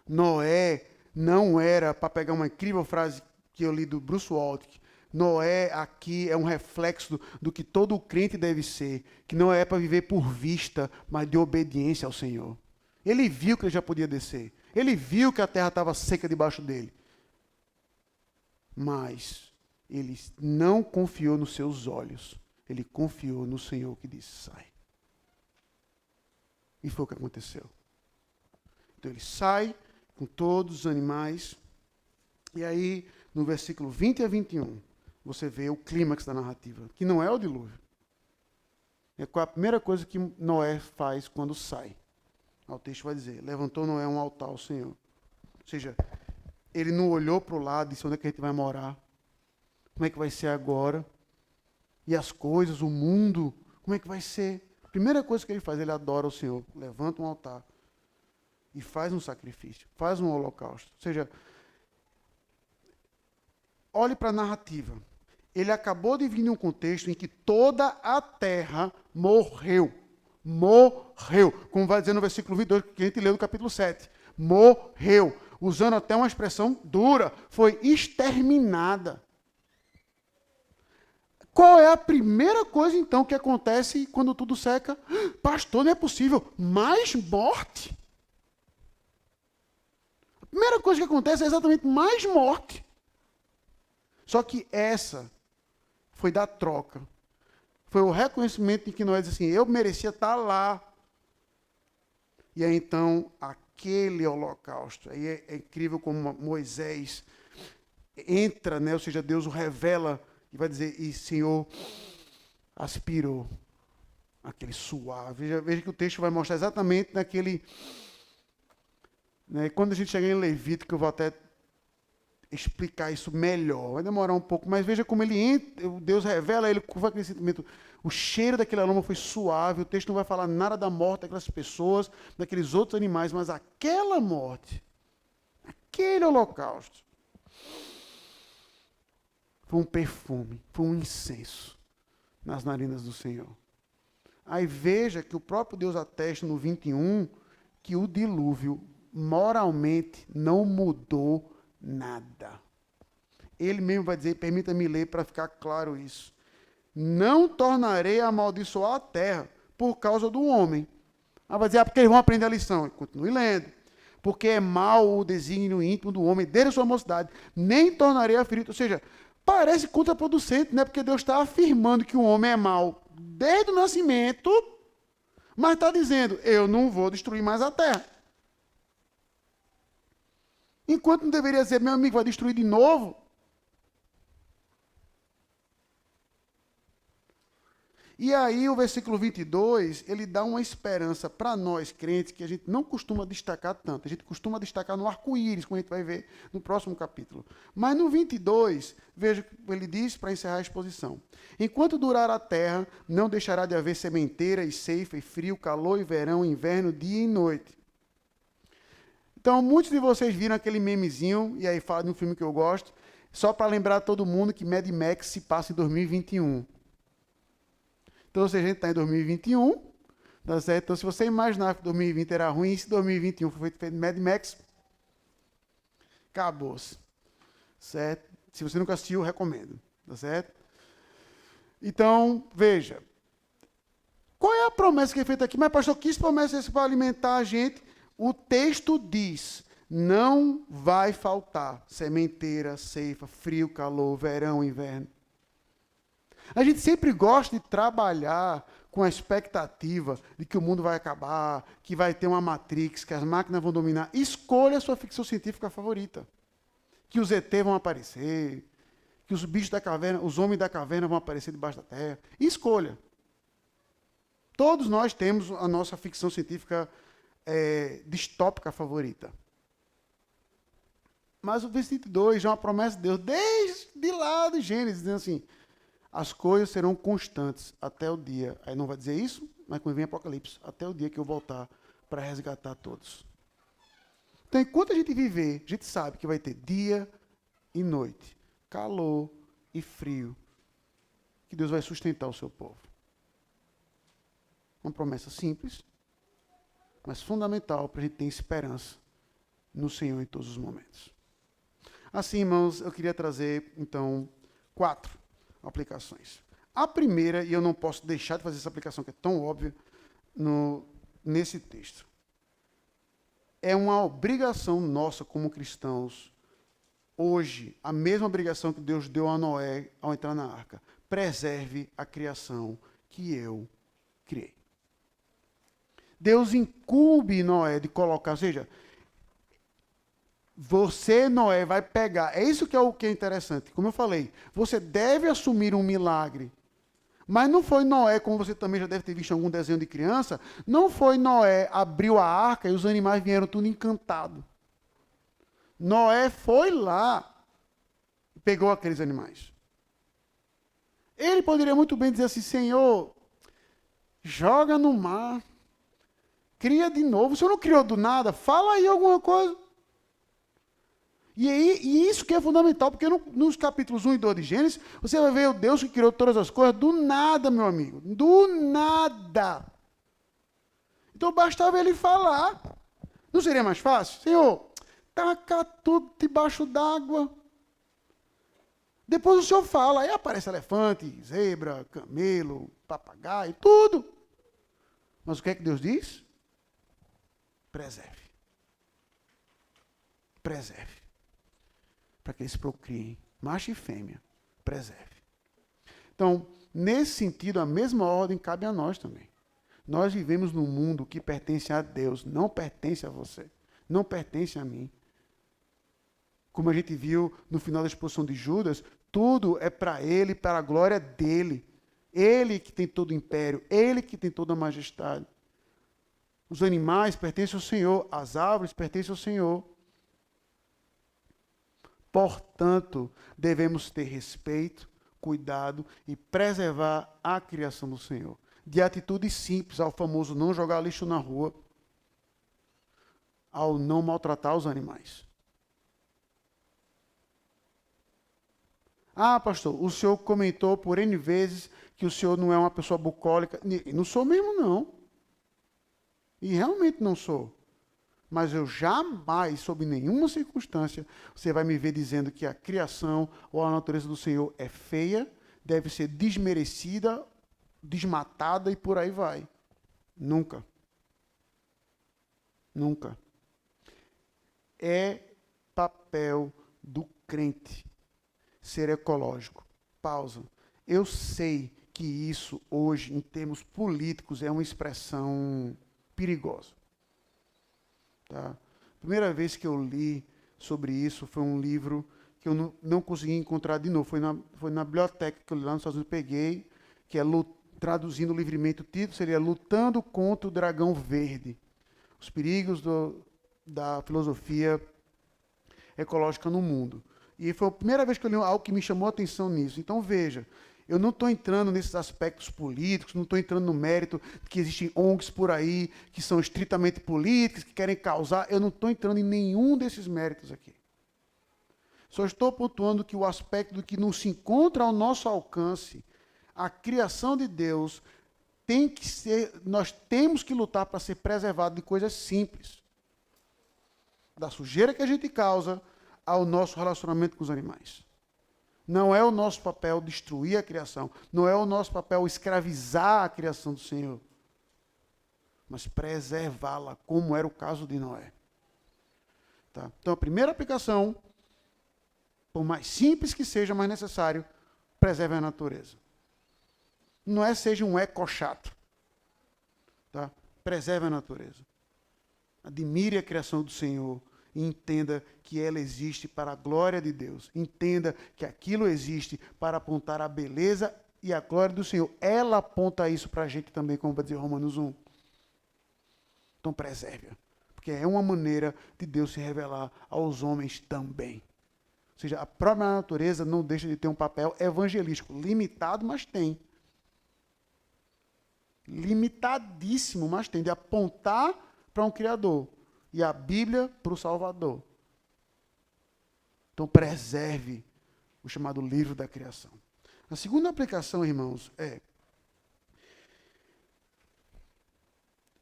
Speaker 1: Noé não era, para pegar uma incrível frase que eu li do Bruce Waltke, Noé aqui é um reflexo do que todo crente deve ser, que não é para viver por vista, mas de obediência ao Senhor. Ele viu que ele já podia descer. Ele viu que a terra estava seca debaixo dele. Mas ele não confiou nos seus olhos. Ele confiou no Senhor que disse, sai. E foi o que aconteceu. Então ele sai com todos os animais. E aí, no versículo 20 a 21, você vê o clímax da narrativa, que não é o dilúvio. É a primeira coisa que Noé faz quando sai. O texto vai dizer, levantou Noé um altar ao Senhor. Ou seja, ele não olhou para o lado e disse, onde é que a gente vai morar? Como é que vai ser agora? E as coisas, o mundo, como é que vai ser? A primeira coisa que ele faz, ele adora o Senhor. Levanta um altar e faz um sacrifício, faz um holocausto. Ou seja, olhe para a narrativa. Ele acabou de vir em um contexto em que toda a terra morreu. Morreu. Como vai dizer no versículo 22, que a gente leu no capítulo 7. Morreu. Usando até uma expressão dura. Foi exterminada. Qual é a primeira coisa, então, que acontece quando tudo seca? Pastor, não é possível. Mais morte. A primeira coisa que acontece é exatamente mais morte. Só que essa foi da troca. Foi o reconhecimento em que Noé disse assim, eu merecia estar lá. E aí, então, aquele holocausto. Aí é incrível como Moisés entra, né? Ou seja, Deus o revela e vai dizer, e Senhor aspirou aquele suave. Veja que o texto vai mostrar exatamente naquele... Né? Quando a gente chegar em Levítico, eu vou até explicar isso melhor. Vai demorar um pouco, mas veja como ele entra, Deus revela a ele com aquele sentimento. O cheiro daquela lama foi suave, o texto não vai falar nada da morte daquelas pessoas, daqueles outros animais, mas aquela morte, aquele holocausto, foi um perfume, foi um incenso nas narinas do Senhor. Aí veja que o próprio Deus atesta no 21 que o dilúvio moralmente não mudou nada. Ele mesmo vai dizer, permita-me ler para ficar claro isso. Não tornarei a amaldiçoar a terra por causa do homem. Aí vai dizer, porque eles vão aprender a lição. Continue lendo. Porque é mau o desígnio íntimo do homem desde a sua mocidade. Nem tornarei a ferir. Ou seja, parece contraproducente, né? Porque Deus está afirmando que o homem é mau desde o nascimento, mas está dizendo, eu não vou destruir mais a terra. Enquanto não deveria dizer, meu amigo, vai destruir de novo. E aí o versículo 22, ele dá uma esperança para nós crentes que a gente não costuma destacar tanto. A gente costuma destacar no arco-íris, como a gente vai ver no próximo capítulo. Mas no 22, veja o que ele diz para encerrar a exposição. Enquanto durar a terra, não deixará de haver sementeira e ceifa, e frio, calor e verão, inverno, dia e noite. Então, muitos de vocês viram aquele memezinho, e aí fala de um filme que eu gosto, só para lembrar todo mundo que Mad Max se passa em 2021. Então, se a gente está em 2021, tá certo? Então, se você imaginar que 2020 era ruim, e se 2021 foi feito Mad Max, acabou-se. Certo? Se você nunca assistiu, eu recomendo. Tá certo? Então, veja. Qual é a promessa que é feita aqui? Mas, pastor, que promessa é essa para alimentar a gente? O texto diz, não vai faltar sementeira, ceifa, frio, calor, verão, inverno. A gente sempre gosta de trabalhar com a expectativa de que o mundo vai acabar, que vai ter uma Matrix, que as máquinas vão dominar. Escolha a sua ficção científica favorita. Que os ET vão aparecer, que os bichos da caverna, os homens da caverna vão aparecer debaixo da terra. Escolha. todos nós temos a nossa ficção científica distópica favorita. Mas o versículo 2 é uma promessa de Deus, desde lá de Gênesis, dizendo assim, as coisas serão constantes até o dia. Aí não vai dizer isso, mas quando vem Apocalipse, até o dia que eu voltar para resgatar todos. Então, enquanto a gente viver, a gente sabe que vai ter dia e noite, calor e frio, que Deus vai sustentar o seu povo. Uma promessa simples, mas fundamental para a gente ter esperança no Senhor em todos os momentos. Assim, irmãos, eu queria trazer, então, 4 aplicações. A primeira, e eu não posso deixar de fazer essa aplicação, que é tão óbvia, nesse texto. É uma obrigação nossa como cristãos, hoje, a mesma obrigação que Deus deu a Noé ao entrar na arca. Preserve a criação que eu criei. Deus incumbe Noé de colocar, ou seja, você, Noé, vai pegar. É isso que é o que é interessante. Como eu falei, você deve assumir um milagre. Mas não foi Noé, como você também já deve ter visto em algum desenho de criança, não foi Noé abriu a arca e os animais vieram tudo encantados. Noé foi lá e pegou aqueles animais. Ele poderia muito bem dizer assim, Senhor, joga no mar, cria de novo. O Senhor não criou do nada, fala aí alguma coisa. E isso que é fundamental, porque nos capítulos 1 e 2 de Gênesis, você vai ver o Deus que criou todas as coisas do nada, meu amigo. Do nada. Então bastava ele falar. Não seria mais fácil? Senhor, taca tudo debaixo d'água. Depois o Senhor fala, aí aparece elefante, zebra, camelo, papagaio, tudo. Mas o que é que Deus diz? Preserve. Preserve. Para que eles procriem, macho e fêmea, preserve. Então, nesse sentido, a mesma ordem cabe a nós também. Nós vivemos num mundo que pertence a Deus, não pertence a você, não pertence a mim. Como a gente viu no final da exposição de Judas, tudo é para ele, para a glória dele. Ele que tem todo o império, ele que tem toda a majestade. Os animais pertencem ao Senhor, as árvores pertencem ao Senhor. Portanto, devemos ter respeito, cuidado e preservar a criação do Senhor. De atitudes simples, ao famoso não jogar lixo na rua, ao não maltratar os animais. Ah, pastor, o senhor comentou por N vezes que o senhor não é uma pessoa bucólica. Não sou mesmo, não. E realmente não sou. Mas eu jamais, sob nenhuma circunstância, você vai me ver dizendo que a criação ou a natureza do Senhor é feia, deve ser desmerecida, desmatada e por aí vai. Nunca. Nunca. É papel do crente ser ecológico. Pausa. Eu sei que isso hoje, em termos políticos, é uma expressão perigosa. Tá? A primeira vez que eu li sobre isso foi um livro que eu não consegui encontrar de novo. Foi na biblioteca que eu li lá nos Estados Unidos, peguei, que é traduzindo livremente o título, seria Lutando contra o Dragão Verde. Os perigos da filosofia ecológica no mundo. E foi a primeira vez que eu li algo que me chamou a atenção nisso. Então, veja, eu não estou entrando nesses aspectos políticos, não estou entrando no mérito de que existem ONGs por aí que são estritamente políticas, que querem causar. Eu não estou entrando em nenhum desses méritos aqui. Só estou pontuando que o aspecto do que não se encontra ao nosso alcance, a criação de Deus, tem que ser, nós temos que lutar para ser preservado de coisas simples. Da sujeira que a gente causa ao nosso relacionamento com os animais. Não é o nosso papel destruir a criação. Não é o nosso papel escravizar a criação do Senhor. Mas preservá-la, como era o caso de Noé. Tá? Então, a primeira aplicação, por mais simples que seja, mais necessário, preserve a natureza. Não é seja um eco-chato. Tá? Preserve a natureza. Admire a criação do Senhor. E entenda que ela existe para a glória de Deus. Entenda que aquilo existe para apontar a beleza e a glória do Senhor, ela aponta isso para a gente também, como vai dizer Romanos 1. Então preserve-a, porque é uma maneira de Deus se revelar aos homens também. Ou seja, a própria natureza não deixa de ter um papel evangelístico, limitado, mas tem. Limitadíssimo, mas tem, de apontar para um Criador. E a Bíblia para o Salvador. Então preserve o chamado livro da criação. A segunda aplicação, irmãos, é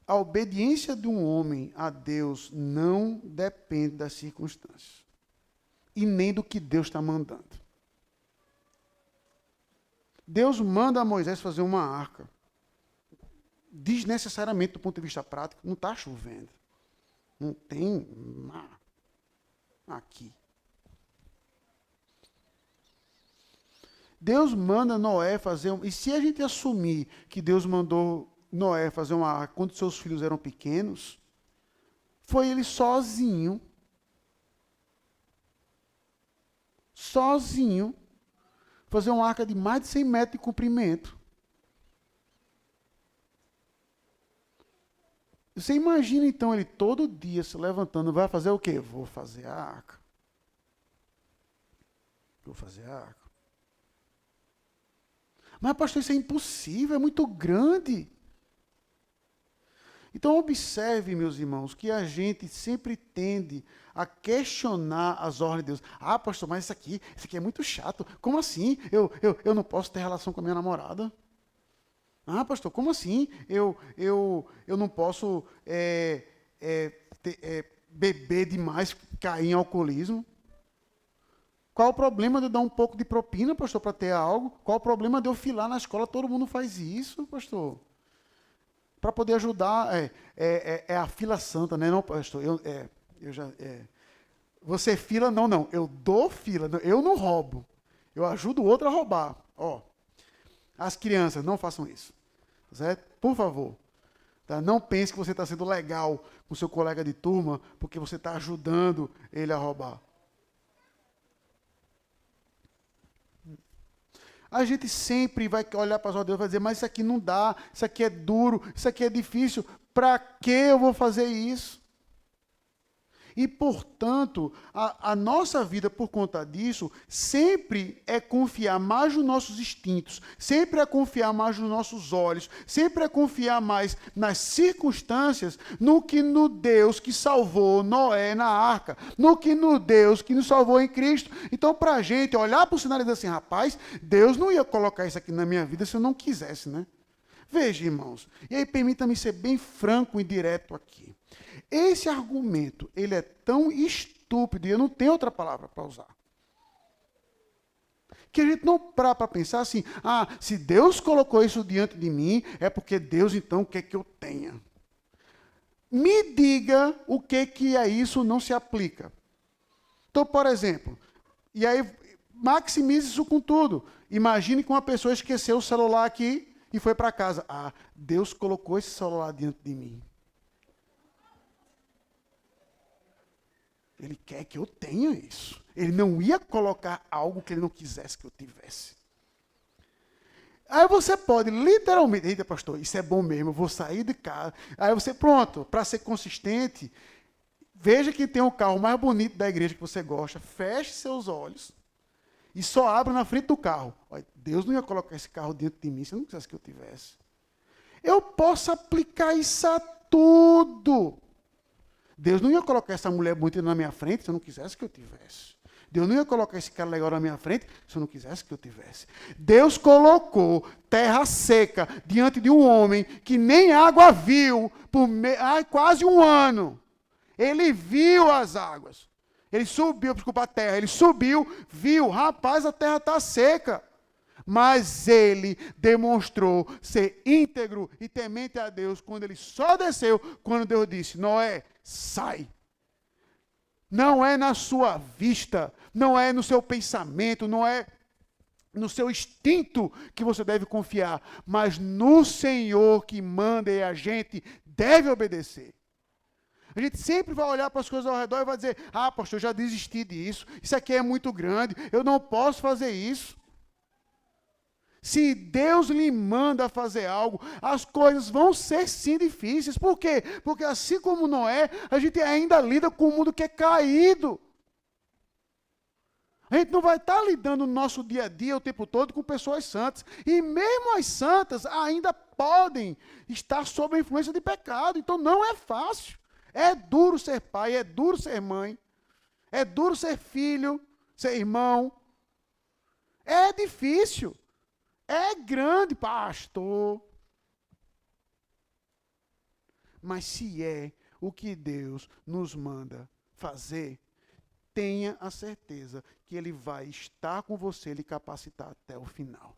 Speaker 1: a obediência de um homem a Deus não depende das circunstâncias. E nem do que Deus está mandando. Deus manda a Moisés fazer uma arca. Desnecessariamente, do ponto de vista prático, não está chovendo. Não tem mar aqui. Deus manda Noé fazer... E se a gente assumir que Deus mandou Noé fazer uma arca quando seus filhos eram pequenos, foi ele sozinho, fazer uma arca de mais de 100 metros de comprimento. Você imagina, então, ele todo dia se levantando, vai fazer o quê? Vou fazer a arca. Vou fazer a arca. Mas, pastor, isso é impossível, é muito grande. Então, observe, meus irmãos, que a gente sempre tende a questionar as ordens de Deus. Ah, pastor, mas isso aqui é muito chato. Como assim? Eu não posso ter relação com a minha namorada? Ah, pastor, como assim? Eu não posso beber demais, cair em alcoolismo? Qual o problema de eu dar um pouco de propina, pastor, para ter algo? Qual o problema de eu filar na escola? Todo mundo faz isso, pastor. Para poder ajudar, é a fila santa, né? Não, pastor, você fila, não. Eu dou fila, eu não roubo. Eu ajudo o outro a roubar. Ó, as crianças, não façam isso. Certo? Por favor. Tá? Não pense que você está sendo legal com o seu colega de turma porque você está ajudando ele a roubar. A gente sempre vai olhar para as ordens de Deus e vai dizer, mas isso aqui não dá, isso aqui é duro, isso aqui é difícil. Para que eu vou fazer isso? E, portanto, a nossa vida, por conta disso, sempre é confiar mais nos nossos instintos, sempre é confiar mais nos nossos olhos, sempre é confiar mais nas circunstâncias, no que no Deus que salvou Noé na arca, no que no Deus que nos salvou em Cristo. Então, para a gente olhar para o cenário e dizer assim, rapaz, Deus não ia colocar isso aqui na minha vida se eu não quisesse, né? Veja, irmãos, e aí permita-me ser bem franco e direto aqui. Esse argumento, ele é tão estúpido, e eu não tenho outra palavra para usar, que a gente não para para pensar assim, se Deus colocou isso diante de mim, é porque Deus, então, quer que eu tenha. Me diga o que a isso não se aplica. Então, por exemplo, e aí maximize isso com tudo. Imagine que uma pessoa esqueceu o celular aqui e foi para casa. Deus colocou esse celular diante de mim. Ele quer que eu tenha isso. Ele não ia colocar algo que ele não quisesse que eu tivesse. Aí você pode, literalmente, eita, pastor, isso é bom mesmo, eu vou sair de casa. Aí você, pronto, para ser consistente, veja que tem o carro mais bonito da igreja que você gosta, feche seus olhos e só abra na frente do carro. Olha, Deus não ia colocar esse carro dentro de mim se eu não quisesse que eu tivesse. Eu posso aplicar isso a tudo. Deus não ia colocar essa mulher bonita na minha frente se eu não quisesse que eu tivesse. Deus não ia colocar esse cara legal na minha frente se eu não quisesse que eu tivesse. Deus colocou terra seca diante de um homem que nem água viu por quase um ano. Ele viu as águas. Ele subiu, desculpa, a terra. Ele subiu, viu, rapaz, a terra está seca. Mas ele demonstrou ser íntegro e temente a Deus quando ele só desceu, quando Deus disse, Noé, sai. Não é na sua vista, não é no seu pensamento, não é no seu instinto que você deve confiar, mas no Senhor que manda e a gente deve obedecer. A gente sempre vai olhar para as coisas ao redor e vai dizer, pastor, eu já desisti disso, isso aqui é muito grande, eu não posso fazer isso. Se Deus lhe manda fazer algo, as coisas vão ser sim difíceis. Por quê? Porque assim como Noé, a gente ainda lida com um mundo que é caído. A gente não vai estar lidando no nosso dia a dia o tempo todo com pessoas santas. E mesmo as santas ainda podem estar sob a influência de pecado. Então não é fácil. É duro ser pai, é duro ser mãe, é duro ser filho, ser irmão. É difícil. É grande, pastor. Mas se é o que Deus nos manda fazer, tenha a certeza que Ele vai estar com você, lhe capacitar até o final.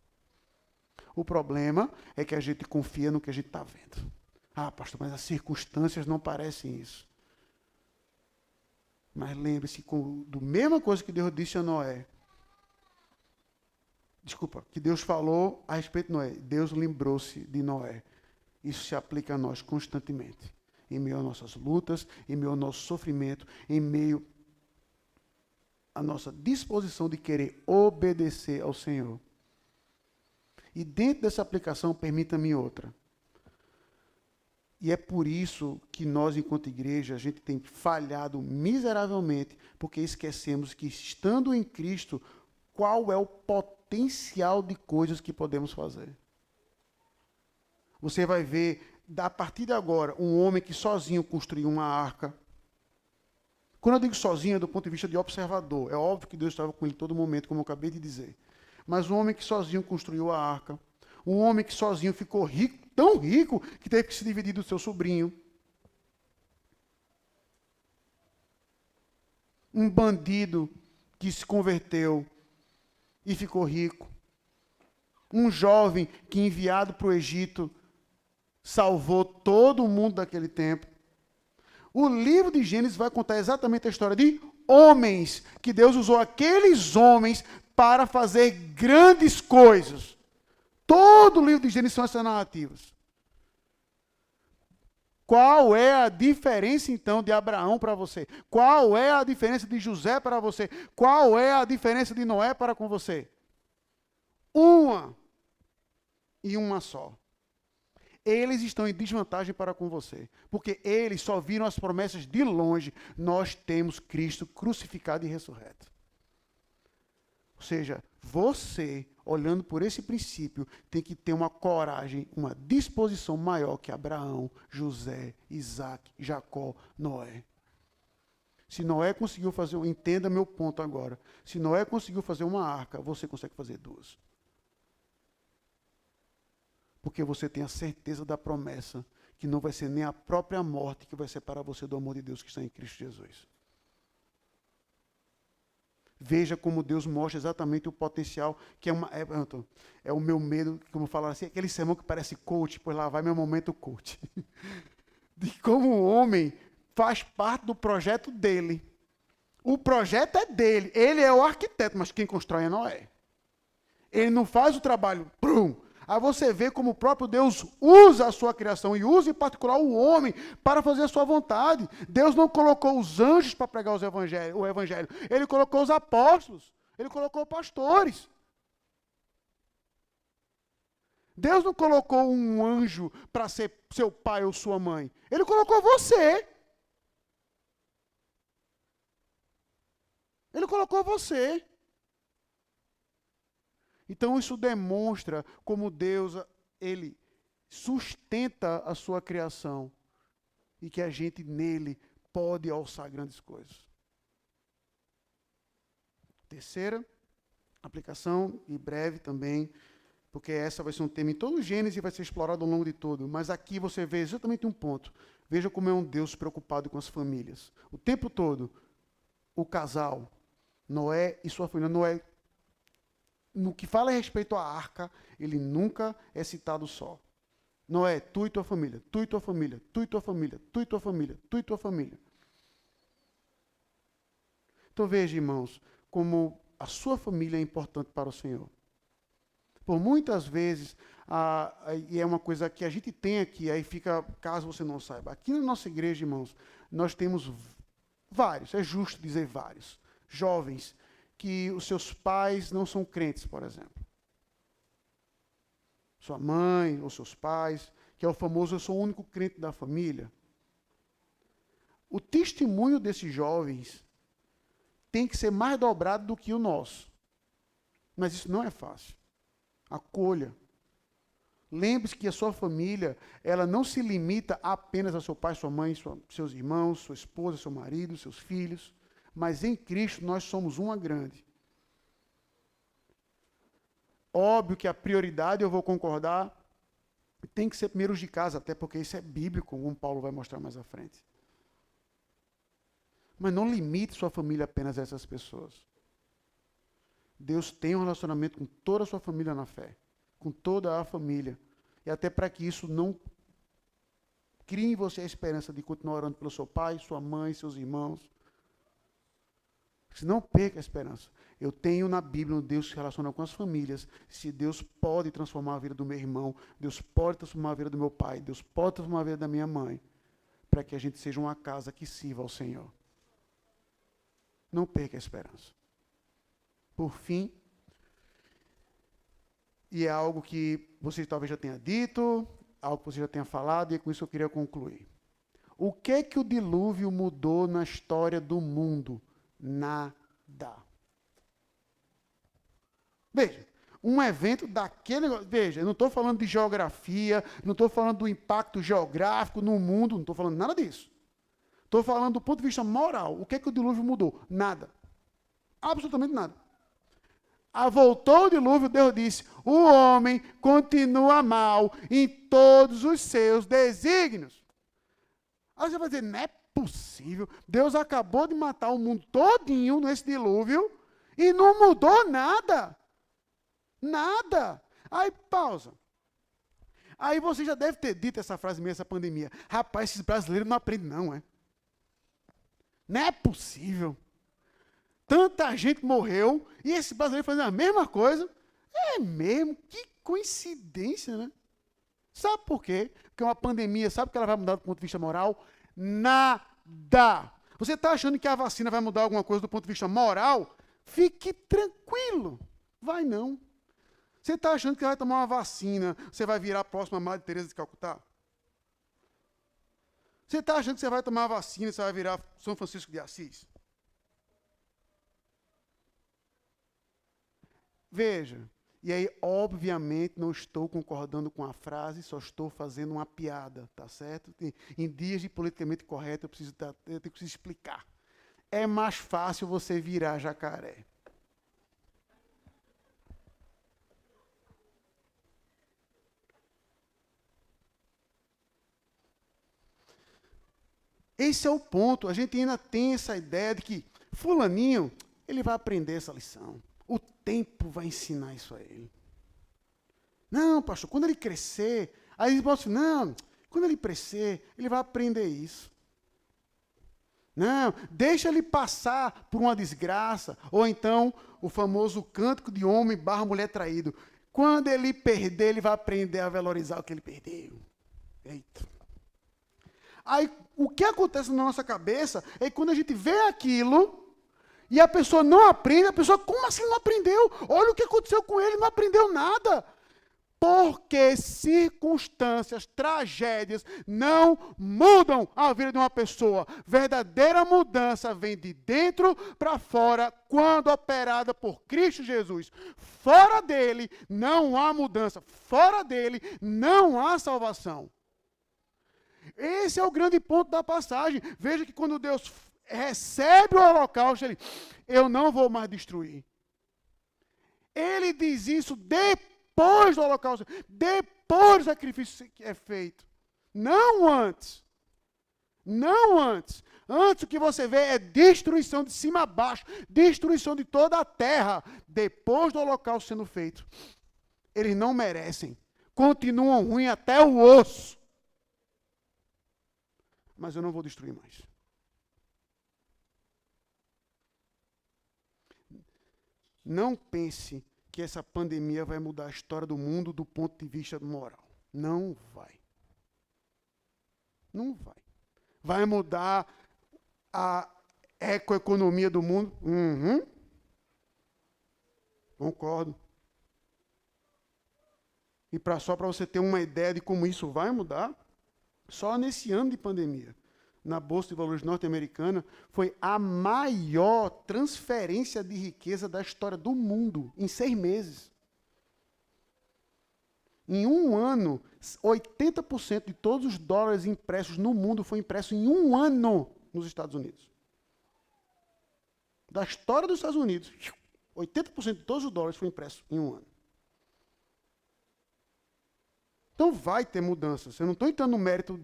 Speaker 1: O problema é que a gente confia no que a gente está vendo. Ah, pastor, mas as circunstâncias não parecem isso. Mas lembre-se, do mesma coisa que Deus disse a Noé, que Deus falou a respeito de Noé, Deus lembrou-se de Noé. Isso se aplica a nós constantemente. Em meio às nossas lutas, em meio ao nosso sofrimento, em meio à nossa disposição de querer obedecer ao Senhor. E dentro dessa aplicação, permita-me outra. E é por isso que nós, enquanto igreja, a gente tem falhado miseravelmente, porque esquecemos que, estando em Cristo, qual é o potencial de coisas que podemos fazer. Você vai ver, a partir de agora, um homem que sozinho construiu uma arca. Quando eu digo sozinho, é do ponto de vista de observador. É óbvio que Deus estava com ele em todo momento, como eu acabei de dizer. Mas um homem que sozinho construiu a arca. Um homem que sozinho ficou rico, tão rico, que teve que se dividir do seu sobrinho. Um bandido que se converteu e ficou rico. Um jovem que, enviado para o Egito, salvou todo o mundo daquele tempo. O livro de Gênesis vai contar exatamente a história de homens, que Deus usou aqueles homens para fazer grandes coisas. Todo o livro de Gênesis são essas narrativas. Qual é a diferença, então, de Abraão para você? Qual é a diferença de José para você? Qual é a diferença de Noé para com você? Uma e uma só. Eles estão em desvantagem para com você, porque eles só viram as promessas de longe. Nós temos Cristo crucificado e ressurreto. Ou seja, você, olhando por esse princípio, tem que ter uma coragem, uma disposição maior que Abraão, José, Isaac, Jacó, Noé. Se Noé conseguiu fazer, entenda meu ponto agora, se Noé conseguiu fazer uma arca, você consegue fazer duas. Porque você tem a certeza da promessa, que não vai ser nem a própria morte que vai separar você do amor de Deus que está em Cristo Jesus. Veja como Deus mostra exatamente o potencial, que é o meu medo, como falar assim, aquele sermão que parece coach, pois lá vai meu momento coach. De como o homem faz parte do projeto dele. O projeto é dele, ele é o arquiteto, mas quem constrói é Noé. Ele não faz o trabalho, Aí você vê como o próprio Deus usa a sua criação e usa em particular o homem para fazer a sua vontade. Deus não colocou os anjos para pregar o evangelho. Ele colocou os apóstolos. Ele colocou pastores. Deus não colocou um anjo para ser seu pai ou sua mãe. Ele colocou você. Ele colocou você. Então isso demonstra como Deus, ele sustenta a sua criação e que a gente nele pode alçar grandes coisas. Terceira aplicação, e breve também, porque essa vai ser um tema em todo o Gênesis e vai ser explorado ao longo de todo, mas aqui você vê exatamente um ponto. Veja como é um Deus preocupado com as famílias. O tempo todo, o casal, Noé e sua família, Noé, no que fala a respeito à arca, ele nunca é citado só. Noé, tu e tua família, tu e tua família, tu e tua família, tu e tua família, tu e tua família. Então veja, irmãos, como a sua família é importante para o Senhor. Por muitas vezes, e é uma coisa que a gente tem aqui, aí fica, caso você não saiba, aqui na nossa igreja, irmãos, nós temos vários, é justo dizer vários, jovens, que os seus pais não são crentes, por exemplo. sua mãe ou seus pais, que é o famoso eu sou o único crente da família. O testemunho desses jovens tem que ser mais dobrado do que o nosso. Mas isso não é fácil. Acolha. Lembre-se que a sua família, ela não se limita apenas a seu pai, sua mãe, seus irmãos, sua esposa, seu marido, seus filhos, mas em Cristo nós somos uma grande. Óbvio que a prioridade, eu vou concordar, tem que ser primeiro os de casa, até porque isso é bíblico, como Paulo vai mostrar mais à frente. Mas não limite sua família apenas a essas pessoas. Deus tem um relacionamento com toda a sua família na fé, com toda a família. E até para que isso não crie em você a esperança de continuar orando pelo seu pai, sua mãe, seus irmãos. Não perca a esperança. Eu tenho na Bíblia um Deus que se relaciona com as famílias. Se Deus pode transformar a vida do meu irmão, Deus pode transformar a vida do meu pai, Deus pode transformar a vida da minha mãe, para que a gente seja uma casa que sirva ao Senhor. Não perca a esperança. Por fim, e é algo que você talvez já tenha dito, algo que você já tenha falado, e é com isso eu queria concluir. O que é que o dilúvio mudou na história do mundo? Nada. Veja, um evento daquele... Veja, eu não estou falando de geografia, não estou falando do impacto geográfico no mundo, não estou falando nada disso. Estou falando do ponto de vista moral. O que é que o dilúvio mudou? Nada. Absolutamente nada. Voltou o dilúvio, Deus disse, o homem continua mal em todos os seus desígnios. Aí você vai dizer, não é possível. Deus acabou de matar o mundo todinho nesse dilúvio e não mudou nada. Nada. Aí, pausa. Aí você já deve ter dito essa frase mesmo, essa pandemia. Rapaz, esses brasileiros não aprendem não, é? Não é possível. Tanta gente morreu e esse brasileiro fazendo a mesma coisa. É mesmo? Que coincidência, né? Sabe por quê? Porque uma pandemia, sabe o que ela vai mudar do ponto de vista moral? Nada. Você está achando que a vacina vai mudar alguma coisa do ponto de vista moral? Fique tranquilo. Vai não. Você está achando que vai tomar uma vacina, você vai virar a próxima Madre Teresa de Calcutá? Você está achando que você vai tomar uma vacina, você vai virar São Francisco de Assis? Veja, e aí, obviamente, não estou concordando com a frase, só estou fazendo uma piada, tá certo? Em dias de politicamente correto, eu tenho que explicar. É mais fácil você virar jacaré. Esse é o ponto. A gente ainda tem essa ideia de que fulaninho, ele vai aprender essa lição. O tempo vai ensinar isso a ele. Não, pastor, quando ele crescer, aí ele assim, não, quando ele crescer, ele vai aprender isso. Não, deixa ele passar por uma desgraça, ou então o famoso cântico de homem barra mulher traído. Quando ele perder, ele vai aprender a valorizar o que ele perdeu. Eita. Aí, o que acontece na nossa cabeça é que quando a gente vê aquilo e a pessoa não aprende, a pessoa, como assim não aprendeu? Olha o que aconteceu com ele, não aprendeu nada. Porque circunstâncias, tragédias não mudam a vida de uma pessoa. Verdadeira mudança vem de dentro para fora quando operada por Cristo Jesus. Fora dele não há mudança. Fora dele não há salvação. Esse é o grande ponto da passagem. Veja que quando Deus recebe o holocausto, eu não vou mais destruir. Ele diz isso depois do holocausto, depois do sacrifício que é feito. Não antes. Não antes. Antes o que você vê é destruição de cima a baixo, destruição de toda a terra. Depois do holocausto sendo feito. Eles não merecem. Continuam ruins até o osso. Mas eu não vou destruir mais. Não pense que essa pandemia vai mudar a história do mundo do ponto de vista moral. Não vai. Não vai. Vai mudar a economia do mundo? Concordo. E só para você ter uma ideia de como isso vai mudar, só nesse ano de pandemia, na Bolsa de Valores norte-americana, foi a maior transferência de riqueza da história do mundo, em 6 meses. Em um ano, 80% de todos os dólares impressos no mundo foi impresso em um ano nos Estados Unidos. Da história dos Estados Unidos, 80% de todos os dólares foi impresso em um ano. Então vai ter mudanças. Eu não estou entrando no mérito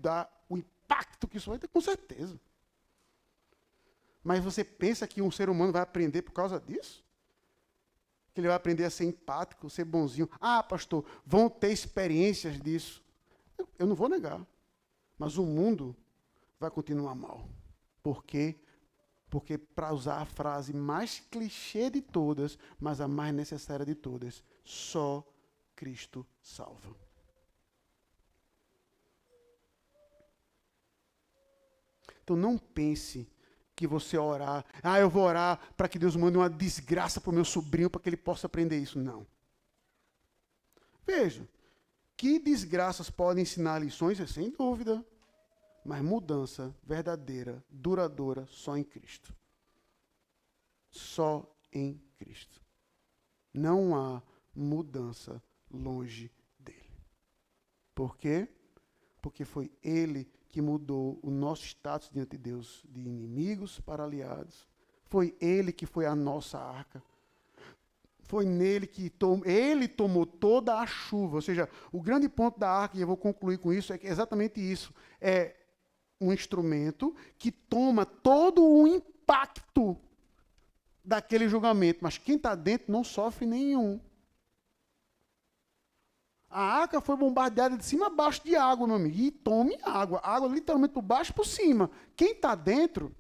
Speaker 1: o impacto que isso vai ter, com certeza. Mas você pensa que um ser humano vai aprender por causa disso? Que ele vai aprender a ser empático, ser bonzinho. Ah, pastor, vão ter experiências disso. Eu não vou negar. Mas o mundo vai continuar mal. Por quê? Porque, para usar a frase mais clichê de todas, mas a mais necessária de todas, só Cristo salva. Então não pense que você orar, eu vou orar para que Deus mande uma desgraça para o meu sobrinho para que ele possa aprender isso. Não. Veja, que desgraças podem ensinar lições, sem dúvida, mas mudança verdadeira, duradoura, só em Cristo. Só em Cristo. Não há mudança longe dele. Por quê? Porque foi ele que mudou o nosso status diante de Deus, de inimigos para aliados. Foi ele que foi a nossa arca. Foi nele que ele tomou toda a chuva. Ou seja, o grande ponto da arca, e eu vou concluir com isso, é que exatamente isso. É um instrumento que toma todo o impacto daquele julgamento, mas quem está dentro não sofre nenhum. A arca foi bombardeada de cima a baixo de água, meu amigo. E tome água. Água literalmente por baixo e por cima. Quem está dentro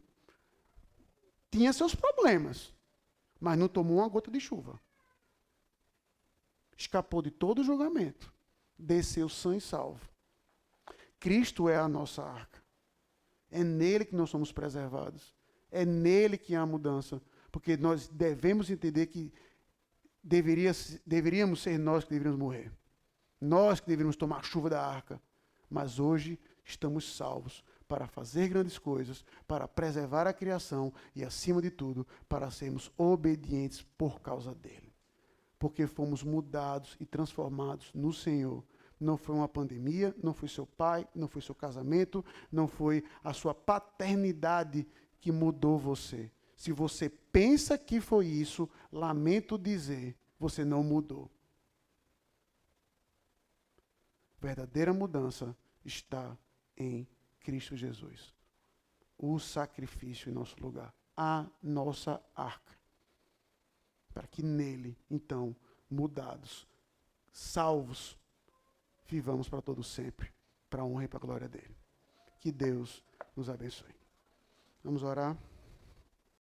Speaker 1: tinha seus problemas, mas não tomou uma gota de chuva. Escapou de todo o julgamento. Desceu sã e salvo. Cristo é a nossa arca. É nele que nós somos preservados. É nele que há mudança. Porque nós devemos entender que deveríamos ser nós que deveríamos morrer. Nós que deveríamos tomar a chuva da arca. Mas hoje estamos salvos para fazer grandes coisas, para preservar a criação e, acima de tudo, para sermos obedientes por causa dele. Porque fomos mudados e transformados no Senhor. Não foi uma pandemia, não foi seu pai, não foi seu casamento, não foi a sua paternidade que mudou você. Se você pensa que foi isso, lamento dizer, você não mudou. Verdadeira mudança está em Cristo Jesus. O sacrifício em nosso lugar. A nossa arca. Para que nele, então, mudados, salvos, vivamos para todo sempre, para a honra e para a glória dele. Que Deus nos abençoe. Vamos orar.